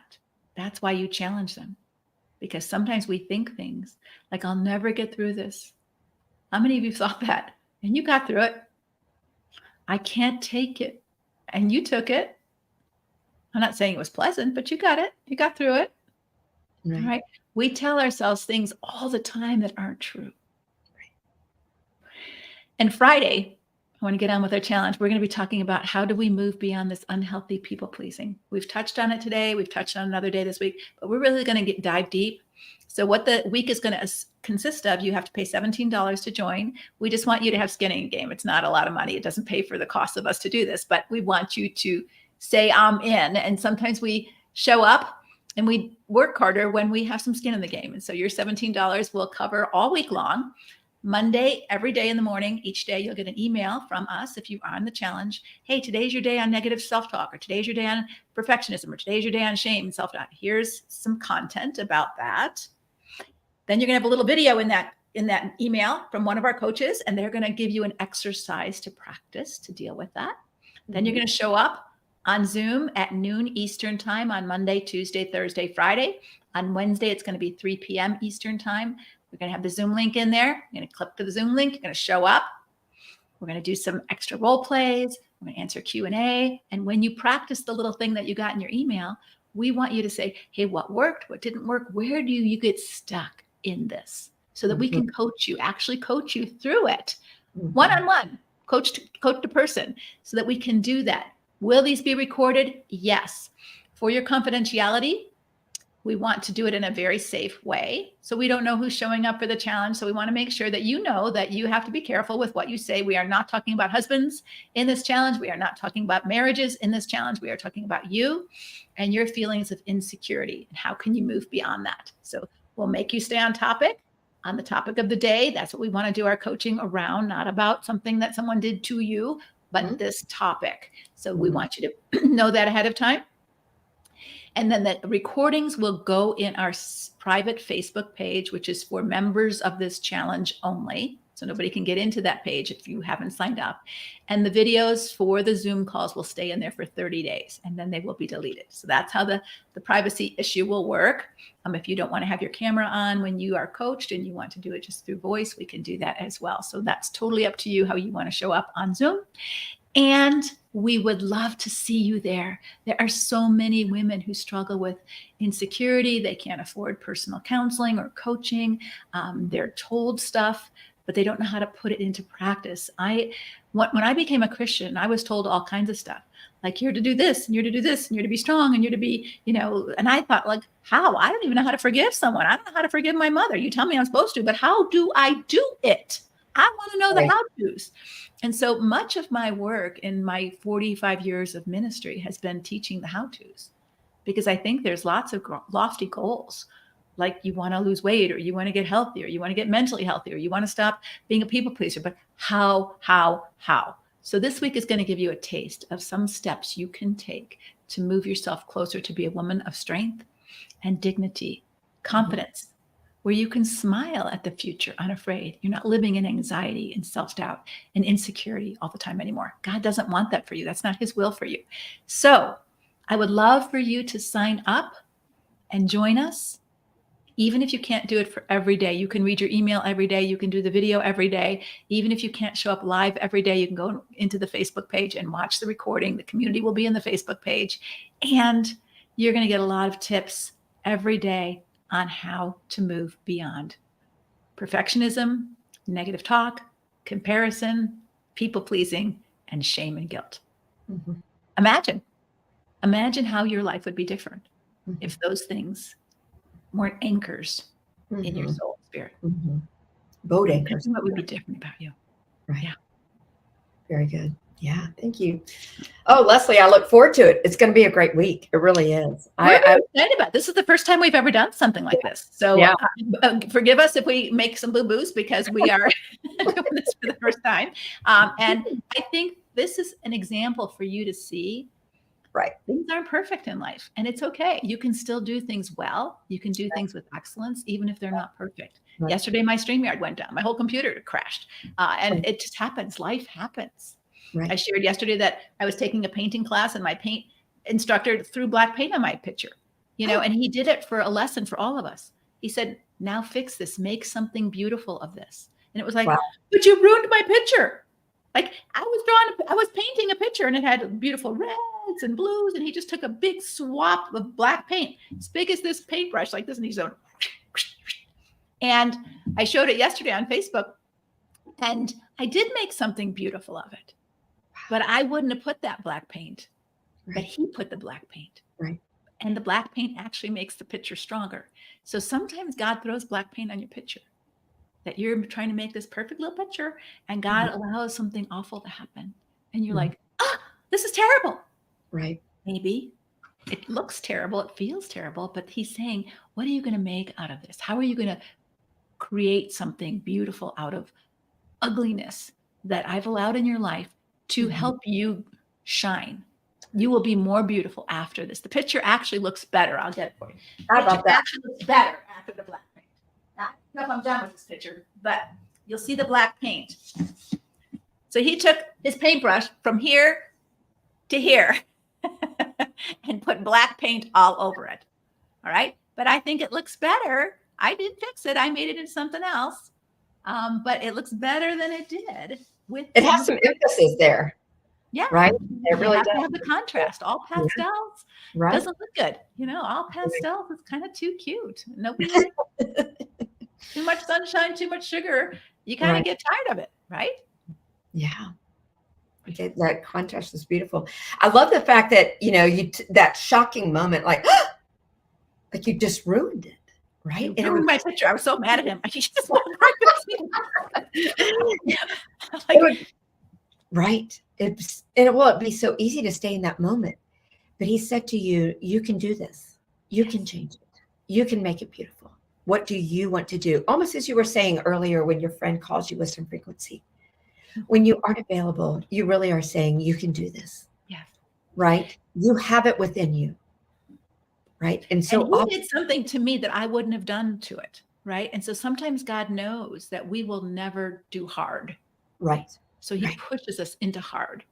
That's why you challenge them. Because sometimes we think things like, I'll never get through this. How many of you thought that? And you got through it. I can't take it. And you took it. I'm not saying it was pleasant, but you got it. You got through it. Right. All right. We tell ourselves things all the time that aren't true. Right. And Friday, I want to get on with our challenge. We're going to be talking about how do we move beyond this unhealthy people pleasing. We've touched on it today. We've touched on another day this week, but we're really going to dive deep. So what the week is going to consist of, you have to pay $17 to join. We just want you to have skin in the game. It's not a lot of money. It doesn't pay for the cost of us to do this, but we want you to say, I'm in. And sometimes we show up and we work harder when we have some skin in the game. And so your $17 will cover all week long. Monday, every day in the morning, each day, you'll get an email from us if you are on the challenge. Hey, today's your day on negative self-talk, or today's your day on perfectionism, or today's your day on shame and self-doubt. Here's some content about that. Then you're going to have a little video in that email from one of our coaches, and they're going to give you an exercise to practice to deal with that. Then you're going to show up on Zoom at noon Eastern time on Monday, Tuesday, Thursday, Friday. On Wednesday, it's going to be 3 p.m. Eastern time. We're going to have the Zoom link in there. You're going to click to the Zoom link. You're going to show up. We're going to do some extra role plays. We're going to answer Q&A. And when you practice the little thing that you got in your email, we want you to say, hey, what worked? What didn't work? Where do you get stuck in this? So that we can actually coach you through it. One-on-one, coach to person, so that we can do that. Will these be recorded? Yes. For your confidentiality, we want to do it in a very safe way. So we don't know who's showing up for the challenge. So we want to make sure that you know that you have to be careful with what you say. We are not talking about husbands in this challenge. We are not talking about marriages in this challenge. We are talking about you and your feelings of insecurity and how can you move beyond that. So we'll make you stay on the topic of the day. That's what we want to do our coaching around, not about something that someone did to you, but this topic. So we want you to know that ahead of time. And then the recordings will go in our private Facebook page, which is for members of this challenge only. So nobody can get into that page if you haven't signed up. And the videos for the Zoom calls will stay in there for 30 days, and then they will be deleted. So that's how the privacy issue will work. If you don't want to have your camera on when you are coached and you want to do it just through voice, we can do that as well. So that's totally up to you how you want to show up on Zoom. And we would love to see you there. There are so many women who struggle with insecurity. They can't afford personal counseling or coaching. They're told stuff, but they don't know how to put it into practice. When I became a Christian, I was told all kinds of stuff, like you're to do this, and you're to do this, and you're to be strong, and you're to be, and I thought, like, how? I don't even know how to forgive someone. I don't know how to forgive my mother. You tell me I'm supposed to, but how do I do it? I want to know the how-tos. And so much of my work in my 45 years of ministry has been teaching the how-tos, because I think there's lots of lofty goals. Like you want to lose weight, or you want to get healthier, you want to get mentally healthier, you want to stop being a people pleaser, but how? So this week is going to give you a taste of some steps you can take to move yourself closer to be a woman of strength and dignity, confidence, where you can smile at the future unafraid. You're not living in anxiety and self-doubt and insecurity all the time anymore. God doesn't want that for you. That's not his will for you. So I would love for you to sign up and join us. Even if you can't do it for every day, you can read your email every day. You can do the video every day. Even if you can't show up live every day, you can go into the Facebook page and watch the recording. The community will be in the Facebook page. And you're going to get a lot of tips every day on how to move beyond perfectionism, negative talk, comparison, people pleasing, and shame and guilt. Mm-hmm. Imagine how your life would be different if those things weren't anchors in your soul and spirit. Boat anchors. What would be different about you? Right. Yeah. Very good. Yeah. Thank you. Oh, Leslie, I look forward to it. It's going to be a great week. It really is. I'm excited about it. This is the first time we've ever done something like this. So forgive us if we make some boo-boos because we are doing this for the first time. And I think this is an example for you to see. Right. Things aren't perfect in life, and it's okay. You can still do things well. You can do things with excellence, even if they're not perfect. Right. Yesterday, my StreamYard went down. My whole computer crashed. And it just happens. Life happens. Right. I shared yesterday that I was taking a painting class and my paint instructor threw black paint on my picture, and he did it for a lesson for all of us. He said, now fix this, make something beautiful of this. And it was like, but you ruined my picture. Like I was painting a picture and it had beautiful reds and blues. And he just took a big swap of black paint, as big as this paintbrush like this. And he's going, and I showed it yesterday on Facebook and I did make something beautiful of it, but I wouldn't have put that black paint, but he put the black paint. Right. And the black paint actually makes the picture stronger. So sometimes God throws black paint on your picture. That you're trying to make this perfect little picture and God allows something awful to happen. And you're like, this is terrible. Right. Maybe it looks terrible. It feels terrible, but he's saying, what are you going to make out of this? How are you going to create something beautiful out of ugliness that I've allowed in your life to help you shine? You will be more beautiful after this. The picture actually looks better. I'll get it for you. How about that? Actually looks better after the black paint. I don't know if I'm done with this picture, but you'll see the black paint. So he took his paintbrush from here to here and put black paint all over it. All right. But I think it looks better. I didn't fix it. I made it into something else. But it looks better than it did. It has some emphasis there. Yeah. Right. It really does. Have the contrast. All pastels doesn't look good. All pastels is kind of too cute. Nobody too much sunshine, too much sugar. You kind of get tired of it, right? Yeah. Okay, that contrast is beautiful. I love the fact that, that shocking moment, like you just ruined it, right? It ruined my picture. I was so mad at him. Right. It'd be so easy to stay in that moment. But he said to you, you can do this. You can change it. You can make it beautiful. What do you want to do? Almost as you were saying earlier when your friend calls you with some frequency. When you aren't available, you really are saying you can do this. Yes. Right? You have it within you. Right? And so he did something to me that I wouldn't have done to it. Right? And so sometimes God knows that we will never do hard. Right. So he pushes us into hard.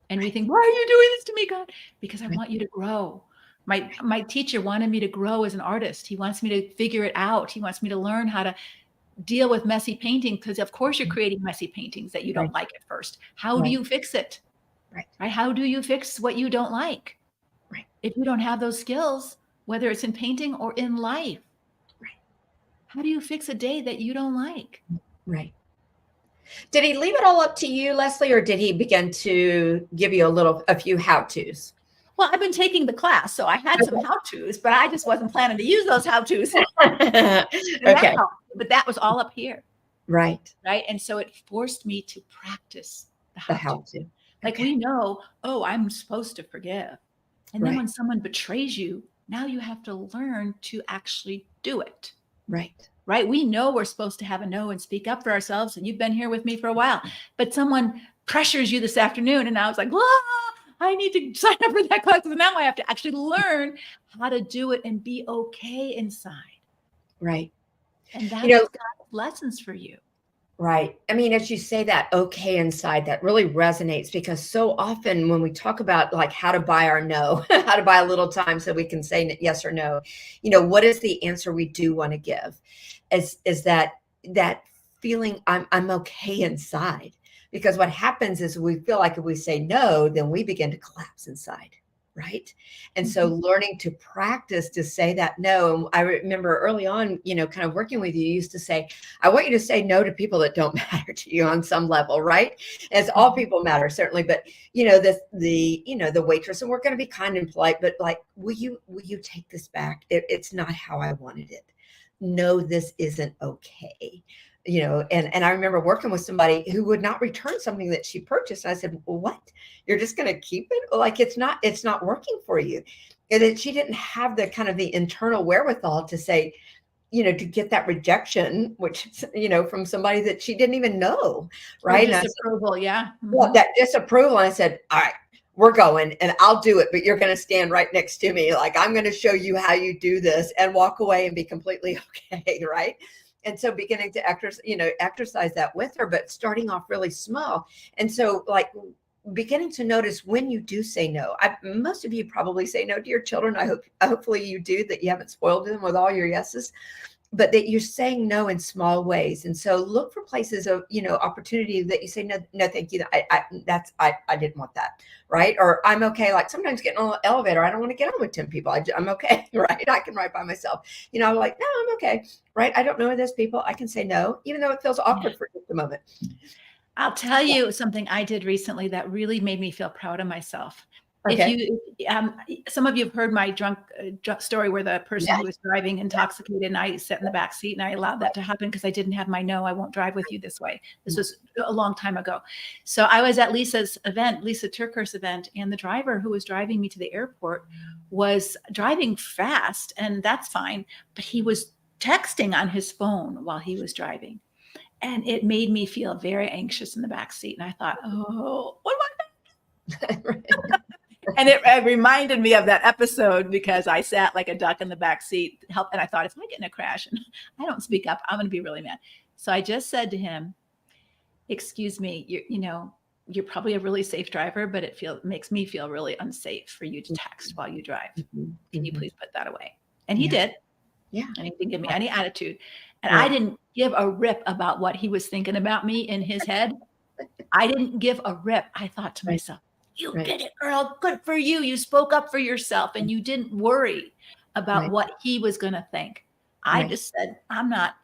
And we think, why are you doing this to me, God? Because I want you to grow. My teacher wanted me to grow as an artist. He wants me to figure it out. He wants me to learn how to deal with messy painting because, of course, you're creating messy paintings that you don't like at first. How do you fix it? Right. How do you fix what you don't like? Right. If you don't have those skills, whether it's in painting or in life, how do you fix a day that you don't like? Right. Did he leave it all up to you, Leslie, or did he begin to give you a few how-tos? Well, I've been taking the class, so I had some how-tos, but I just wasn't planning to use those how-tos. Okay. But that was all up here. Right. Right. And so it forced me to practice the how-to. Like Okay. we know, I'm supposed to forgive. And then when someone betrays you, now you have to learn to actually do it. Right. Right. We know we're supposed to have a no and speak up for ourselves. And you've been here with me for a while, but someone pressures you this afternoon. And I was like, I need to sign up for that class. And now I have to actually learn how to do it and be okay inside. Right. And You that's know, God's lessons for you. right. I mean, as you say that, okay, inside, that really resonates because so often when we talk about like how to buy our no, how to buy a little time so we can say yes or no, what is the answer we do want to give? Is that feeling I'm okay inside? Because what happens is we feel like if we say no, then we begin to collapse inside. Right. And so Mhm. learning to practice to say that no. And I remember early on, kind of working with you, you used to say, I want you to say no to people that don't matter to you on some level, right? As all Mhm. people matter, certainly, but the waitress, and we're going to be kind and polite, but like, will you take this back? It's not how I wanted it. No, this isn't okay. And I remember working with somebody who would not return something that she purchased. And I said, well, what? You're just going to keep it? Like it's not working for you. And that she didn't have the kind of the internal wherewithal to say, to get that rejection, which, from somebody that she didn't even know. Or Right. And I said, disapproval. Yeah. well, Mhm. that disapproval. And I said, all right, we're going and I'll do it, but you're going to stand right next to me. Like, I'm going to show you how you do this and walk away and be completely okay. Right. And so beginning to exercise that with her, but starting off really small. And so like beginning to notice when you do say no. Most of you probably say no to your children. Hopefully you do, that you haven't spoiled them with all your yeses, but that you're saying no in small ways. And so look for places of, opportunity that you say, no, no, thank you. I didn't want that. Right. Or I'm okay. Like sometimes getting on the elevator, I don't want to get on with 10 people. I'm okay. Right. I can ride by myself. I'm like, no, I'm okay. Right. I don't know those people. I can say no, even though it feels Yeah. awkward for just a moment. I'll tell you something I did recently that really made me feel proud of myself. If Okay. you, some of you have heard my drunk story where the person Yeah. who was driving intoxicated and I sat in the back seat and I allowed that to happen because I didn't have my no, I won't drive with you this way. This was a long time ago. So I was at Lisa's event, Lisa Turkhurst's event, and the driver who was driving me to the airport was driving fast, and that's fine, but he was texting on his phone while he was driving. And it made me feel very anxious in the back seat. And I thought, oh, what am I? And it reminded me of that episode because I sat like a duck in the back seat, and I thought, if I get in a crash and I don't speak up, I'm going to be really mad. So I just said to him, "Excuse me, you're probably a really safe driver, but it makes me feel really unsafe for you to text while you drive. Mhm. Can you Mhm. please put that away?" And he Yeah. did. Yeah. And he didn't give me any attitude. And I Right. didn't give a rip about what he was thinking about me in his head. I didn't give a rip. I thought to Right. myself, you Right. did it, girl. Good for you. You spoke up for yourself and you didn't worry about Right. what he was going to think. I Right. just said, I'm not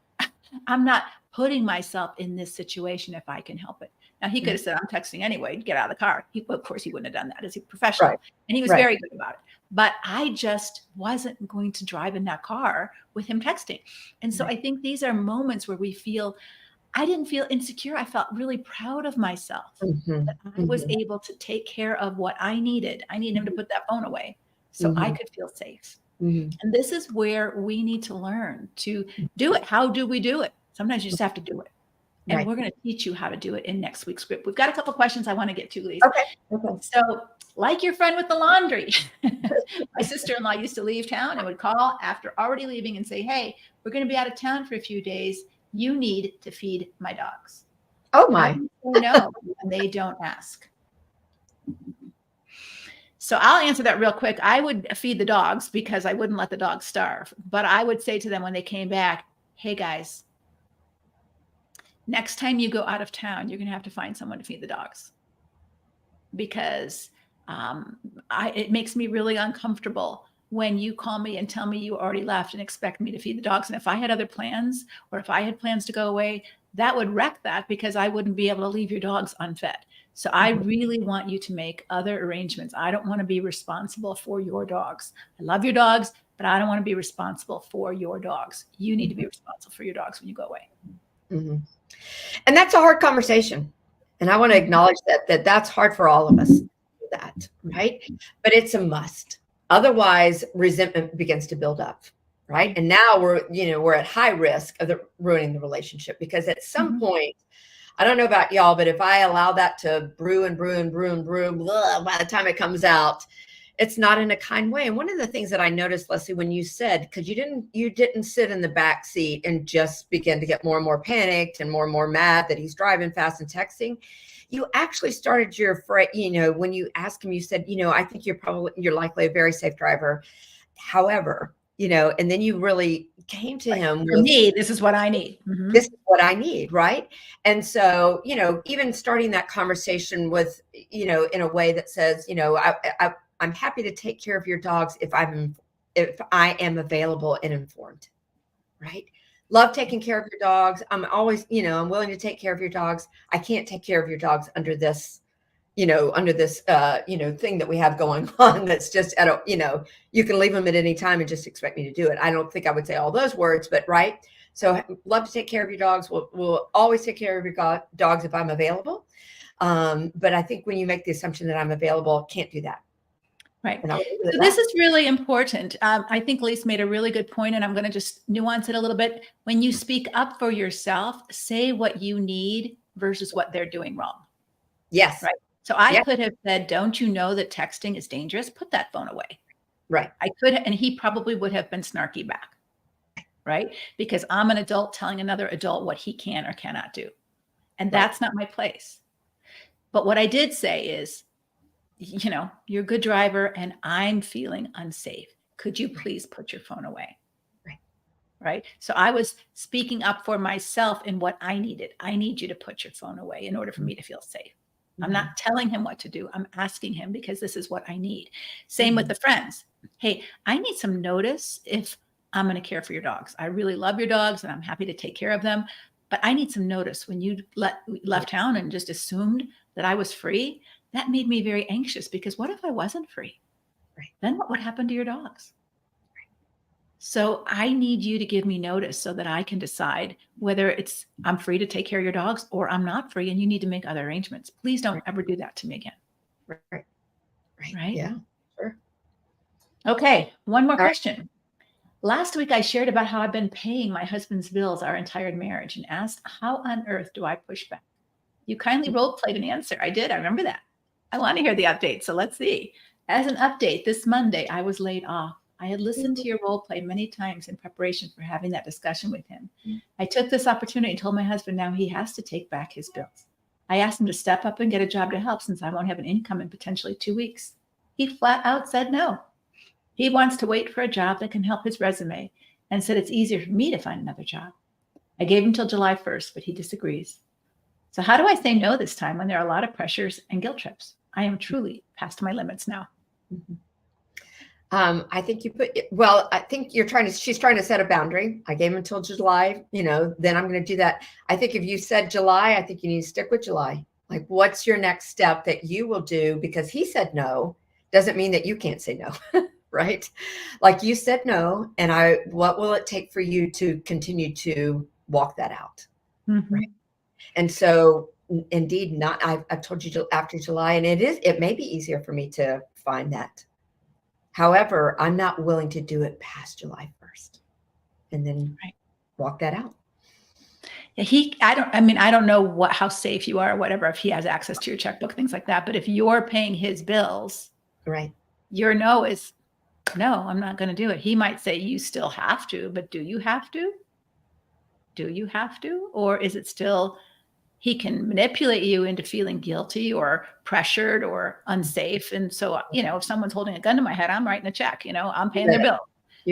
putting myself in this situation if I can help it. Now he could Right. have said, I'm texting anyway, get out of the car. Of course he wouldn't have done that as a professional. Right. And he was Right. very good about it. But I just wasn't going to drive in that car with him texting. And so Right. I think these are moments where I didn't feel insecure. I felt really proud of myself Mhm. that I was Mhm. able to take care of what I needed. I needed him to put that phone away so I Mhm. could feel safe. Mhm. And this is where we need to learn to do it. How do we do it? Sometimes you just have to do it. And Right. we're going to teach you how to do it in next week's script. We've got a couple questions I want to get to, Lise. Okay. Okay. So, like your friend with the laundry, my sister-in-law used to leave town and would call after already leaving and say, hey, we're going to be out of town for a few days. You need to feed my dogs. Oh How my. do you say no when they don't ask? So I'll answer that real quick. I would feed the dogs because I wouldn't let the dogs starve. But I would say to them when they came back, hey guys, next time you go out of town, you're going to have to find someone to feed the dogs because it makes me really uncomfortable when you call me and tell me you already left and expect me to feed the dogs. And if I had other plans or if I had plans to go away, that would wreck that because I wouldn't be able to leave your dogs unfed. So I really want you to make other arrangements. I don't want to be responsible for your dogs. I love your dogs, but I don't want to be responsible for your dogs. You need to be responsible for your dogs when you go away. Mhm. And that's a hard conversation. And I want to acknowledge that's hard for all of us, that, right? But it's a must. Otherwise, resentment begins to build up, right? And now we're at high risk of ruining the relationship because at some point, I don't know about y'all, but if I allow that to brew and brew and brew and brew, blah, by the time it comes out, it's not in a kind way. And one of the things that I noticed, Leslie, when you said, because you didn't sit in the back seat and just begin to get more and more panicked and more mad that he's driving fast and texting. You actually started your when you asked him, you said, I think you're likely a very safe driver. However, and then you really came to him For with, me, this is what I need. Mm-hmm. this is what I need, right? And so, even starting that conversation with, in a way that says, I'm happy to take care of your dogs if I am available and informed, right? Love taking care of your dogs. I'm always, I'm willing to take care of your dogs. I can't take care of your dogs under this thing that we have going on that's just you can leave them at any time and just expect me to do it. I don't think I would say all those words, but right. So love to take care of your dogs. We'll always take care of your dogs if I'm available. But I think when you make the assumption that I'm available, can't do that. Right. So this is really important. I think Lise made a really good point, and I'm going to just nuance it a little bit. When you speak up for yourself, say what you need versus what they're doing wrong. Yes. Right. So I could have said, don't you know that texting is dangerous? Put that phone away. Right. I could, and he probably would have been snarky back. Right. Because I'm an adult telling another adult what he can or cannot do. And that's not my place. But what I did say is, you're a good driver and I'm feeling unsafe. Could you please put your phone away? Right. So I was speaking up for myself in what I needed. I need you to put your phone away in order for me to feel safe. I'm not telling him what to do. I'm asking him because this is what I need. Same with the friends. Hey, I need some notice if I'm going to care for your dogs. I really love your dogs and I'm happy to take care of them. But I need some notice. When you left town and just assumed that I was free, that made me very anxious, because what if I wasn't free? Right. Then what would happen to your dogs? Right. So I need you to give me notice so that I can decide whether it's I'm free to take care of your dogs or I'm not free and you need to make other arrangements. Please don't ever do that to me again. Right. Yeah. Sure. Okay. One more question. Last week, I shared about how I've been paying my husband's bills our entire marriage and asked, how on earth do I push back? You kindly role-played an answer. I did. I remember that. I want to hear the update. So let's see. As an update, this Monday, I was laid off. I had listened to your role play many times in preparation for having that discussion with him. I took this opportunity and told my husband now he has to take back his bills. I asked him to step up and get a job to help since I won't have an income in potentially 2 weeks. He flat out said no. He wants to wait for a job that can help his resume and said it's easier for me to find another job. I gave him till July 1st, but he disagrees. So how do I say no this time when there are a lot of pressures and guilt trips? I am truly past my limits now. I think I think she's trying to set a boundary. I gave him until July, then I'm going to do that. I think if you said July, I think you need to stick with July. Like, what's your next step that you will do? Because he said no, doesn't mean that you can't say no. Right? Like you said no. And what will it take for you to continue to walk that out? Right. And so indeed I've told you after July, and it may be easier for me to find that. However, I'm not willing to do it past July 1st and then walk that out. Yeah, I don't know how safe you are or whatever, if he has access to your checkbook, things like that. But if you're paying his bills, right, your no is no, I'm not going to do it. He might say you still have to, but do you have to? Do you have to? Or is it still, he can manipulate you into feeling guilty or pressured or unsafe. And so, if someone's holding a gun to my head, I'm writing a check, I'm paying their bill.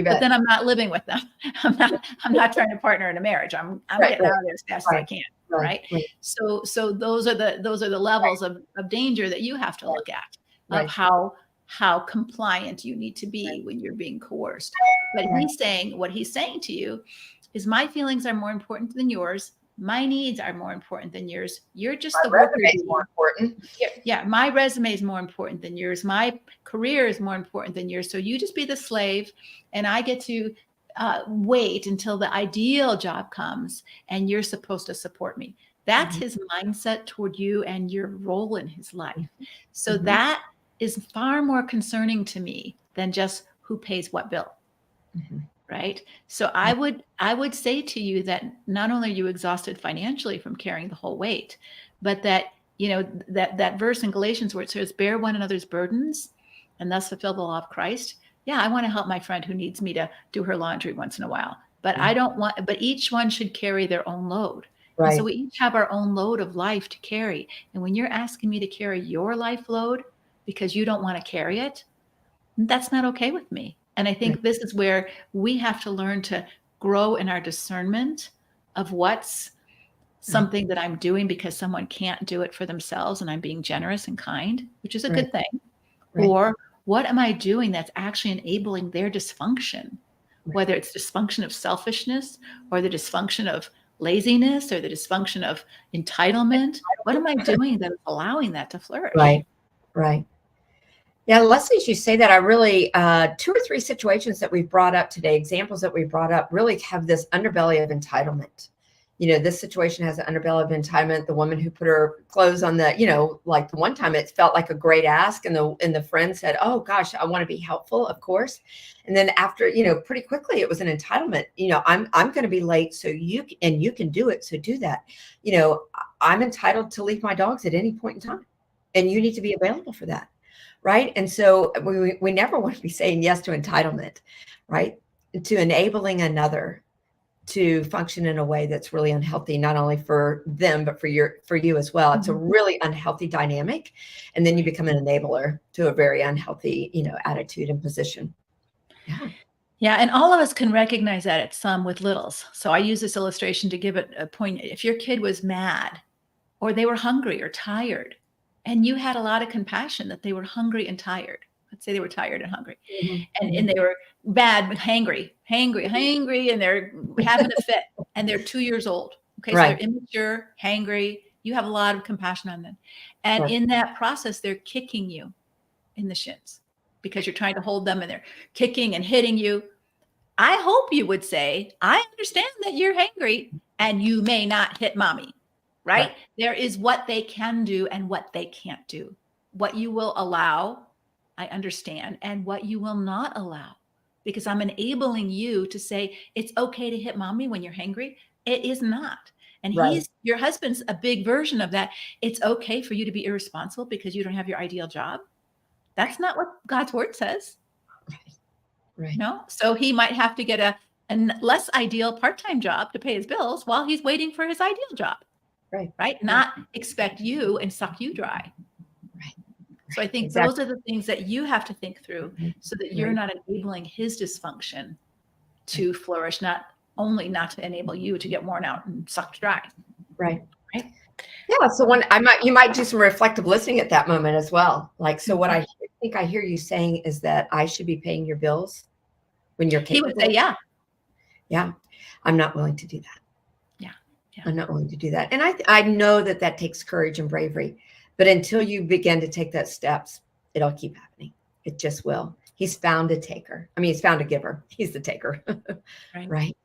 But then I'm not living with them. I'm not trying to partner in a marriage. I'm getting out of there as fast as I can. Right. So those are the levels of danger that you have to look at, of how compliant you need to be when you're being coerced. But what he's saying to you is, my feelings are more important than yours. My needs are more important than yours. You're just the worker. More important. Yeah. My resume is more important than yours. My career is more important than yours. So you just be the slave, and I get to wait until the ideal job comes, and you're supposed to support me. That's his mindset toward you and your role in his life. So that is far more concerning to me than just who pays what bill. Right. So I would say to you that not only are you exhausted financially from carrying the whole weight, but that, that verse in Galatians where it says, bear one another's burdens, and thus fulfill the law of Christ. Yeah, I want to help my friend who needs me to do her laundry once in a while, but I don't want, but each one should carry their own load. And so Right. we each have our own load of life to carry. And when you're asking me to carry your life load because you don't want to carry it, that's not okay with me. And I think this is where we have to learn to grow in our discernment of what's something that I'm doing because someone can't do it for themselves and I'm being generous and kind, which is a good thing. Right. Or what am I doing that's actually enabling their dysfunction, whether it's dysfunction of selfishness or the dysfunction of laziness or the dysfunction of entitlement. What am I doing that is allowing that to flourish? Right. Right. Yeah, Leslie, as you say that, I really, 2 or 3 situations that we've brought up today, examples that we brought up, really have this underbelly of entitlement. This situation has an underbelly of entitlement. The woman who put her clothes on the, like the one time it felt like a great ask, and the friend said, "Oh gosh, I want to be helpful, of course." And then after, pretty quickly, it was an entitlement. I'm going to be late, so you can do it, so do that. I'm entitled to leave my dogs at any point in time, and you need to be available for that. Right. And so we never want to be saying yes to entitlement, right? To enabling another to function in a way that's really unhealthy, not only for them, but for you as well. It's a really unhealthy dynamic. And then you become an enabler to a very unhealthy, attitude and position. Yeah. Yeah. And all of us can recognize that at some with littles. So I use this illustration to give it a point. If your kid was mad or they were hungry or tired, and you had a lot of compassion that they were hungry and tired. Let's say they were tired and hungry, and they were bad, hangry, and they're having a fit, and they're 2 years old. Okay, so they're immature, hangry. You have a lot of compassion on them, and in that process, they're kicking you in the shins because you're trying to hold them, and they're kicking and hitting you. I hope you would say, "I understand that you're hangry, and you may not hit mommy." Right? There is what they can do and what they can't do. What you will allow, I understand, and what you will not allow. Because I'm enabling you to say, it's okay to hit mommy when you're hangry. It is not. And your husband's a big version of that. It's okay for you to be irresponsible because you don't have your ideal job. That's not what God's word says. Right. No? So he might have to get a less ideal part-time job to pay his bills while he's waiting for his ideal job. Right? Not expect you and suck you dry. Right. So I think those are the things that you have to think through so that you're not enabling his dysfunction to flourish, not only not to enable you to get worn out and sucked dry. Right. Yeah. So you might do some reflective listening at that moment as well. Like, so what I think I hear you saying is that I should be paying your bills when you're capable. He would say, yeah. Yeah. I'm not willing to do that. Yeah. I'm not willing to do that. And I know that takes courage and bravery, but until you begin to take those steps, it'll keep happening. It just will. He's found a taker. I mean, he's found a giver. He's the taker. Right.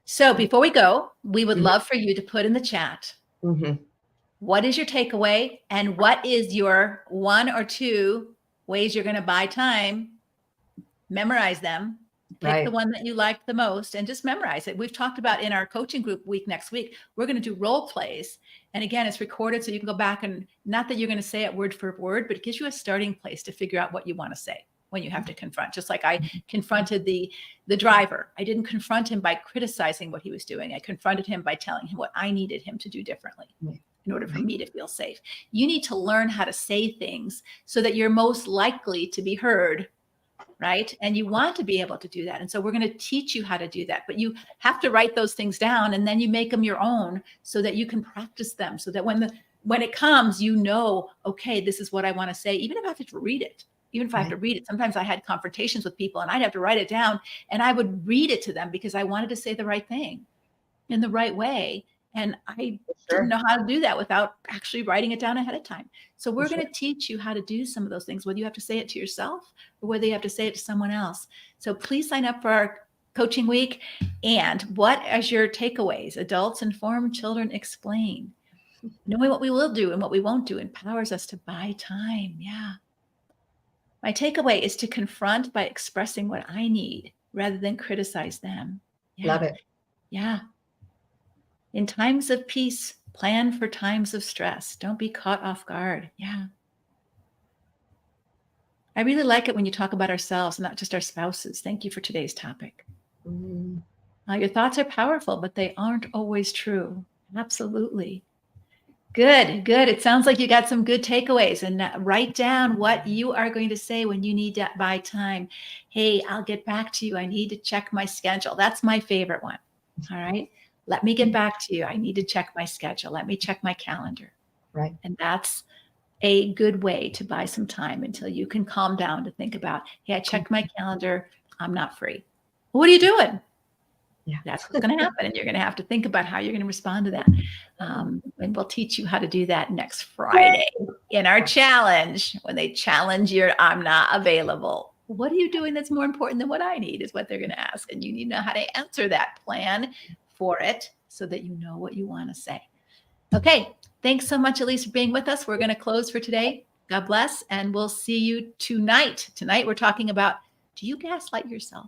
So before we go, we would love for you to put in the chat, what is your takeaway and what is your 1 or 2 ways you're going to buy time? Memorize them. Pick the one that you liked the most and just memorize it. We've talked about in our coaching group week next week, we're going to do role plays. And again, it's recorded so you can go back and not that you're going to say it word for word, but it gives you a starting place to figure out what you want to say when you have to confront. Just like I confronted the driver. I didn't confront him by criticizing what he was doing. I confronted him by telling him what I needed him to do differently in order for me to feel safe. You need to learn how to say things so that you're most likely to be heard. Right. And you want to be able to do that. And so we're going to teach you how to do that. But you have to write those things down and then you make them your own so that you can practice them so that when it comes, okay, this is what I want to say, even if I have to read it. Even if I have to read it. Sometimes I had confrontations with people and I'd have to write it down and I would read it to them because I wanted to say the right thing in the right way. And I didn't know how to do that without actually writing it down ahead of time. So we're going to teach you how to do some of those things, whether you have to say it to yourself or whether you have to say it to someone else. So please sign up for our coaching week. And what is your takeaways? Adults inform, children explain. Knowing what we will do and what we won't do empowers us to buy time. Yeah. My takeaway is to confront by expressing what I need rather than criticize them. Yeah. Love it. Yeah. In times of peace, plan for times of stress. Don't be caught off guard. Yeah. I really like it when you talk about ourselves, not just our spouses. Thank you for today's topic. Mm. Your thoughts are powerful, but they aren't always true. Absolutely. Good, good. It sounds like you got some good takeaways, and write down what you are going to say when you need to buy time. Hey, I'll get back to you. I need to check my schedule. That's my favorite one. All right. Let me get back to you. I need to check my schedule. Let me check my calendar. Right. And that's a good way to buy some time until you can calm down to think about, hey, I checked my calendar. I'm not free. What are you doing? Yeah. That's what's going to happen. And you're going to have to think about how you're going to respond to that. And we'll teach you how to do that next Friday in our challenge, when they challenge your I'm not available. What are you doing that's more important than what I need is what they're going to ask. And you need to know how to answer that, plan for it so that you know what you want to say. Okay. Thanks so much, Elise, for being with us. We're going to close for today. God bless. And we'll see you tonight. Tonight, we're talking about, do you gaslight yourself?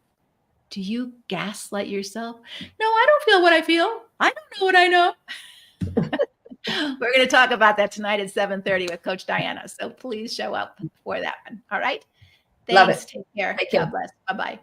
Do you gaslight yourself? No, I don't feel what I feel. I don't know what I know. We're going to talk about that tonight at 7:30 with Coach Diana. So please show up for that one. All right. Thanks. Love it. Take care. Thank you. God bless. Bye-bye.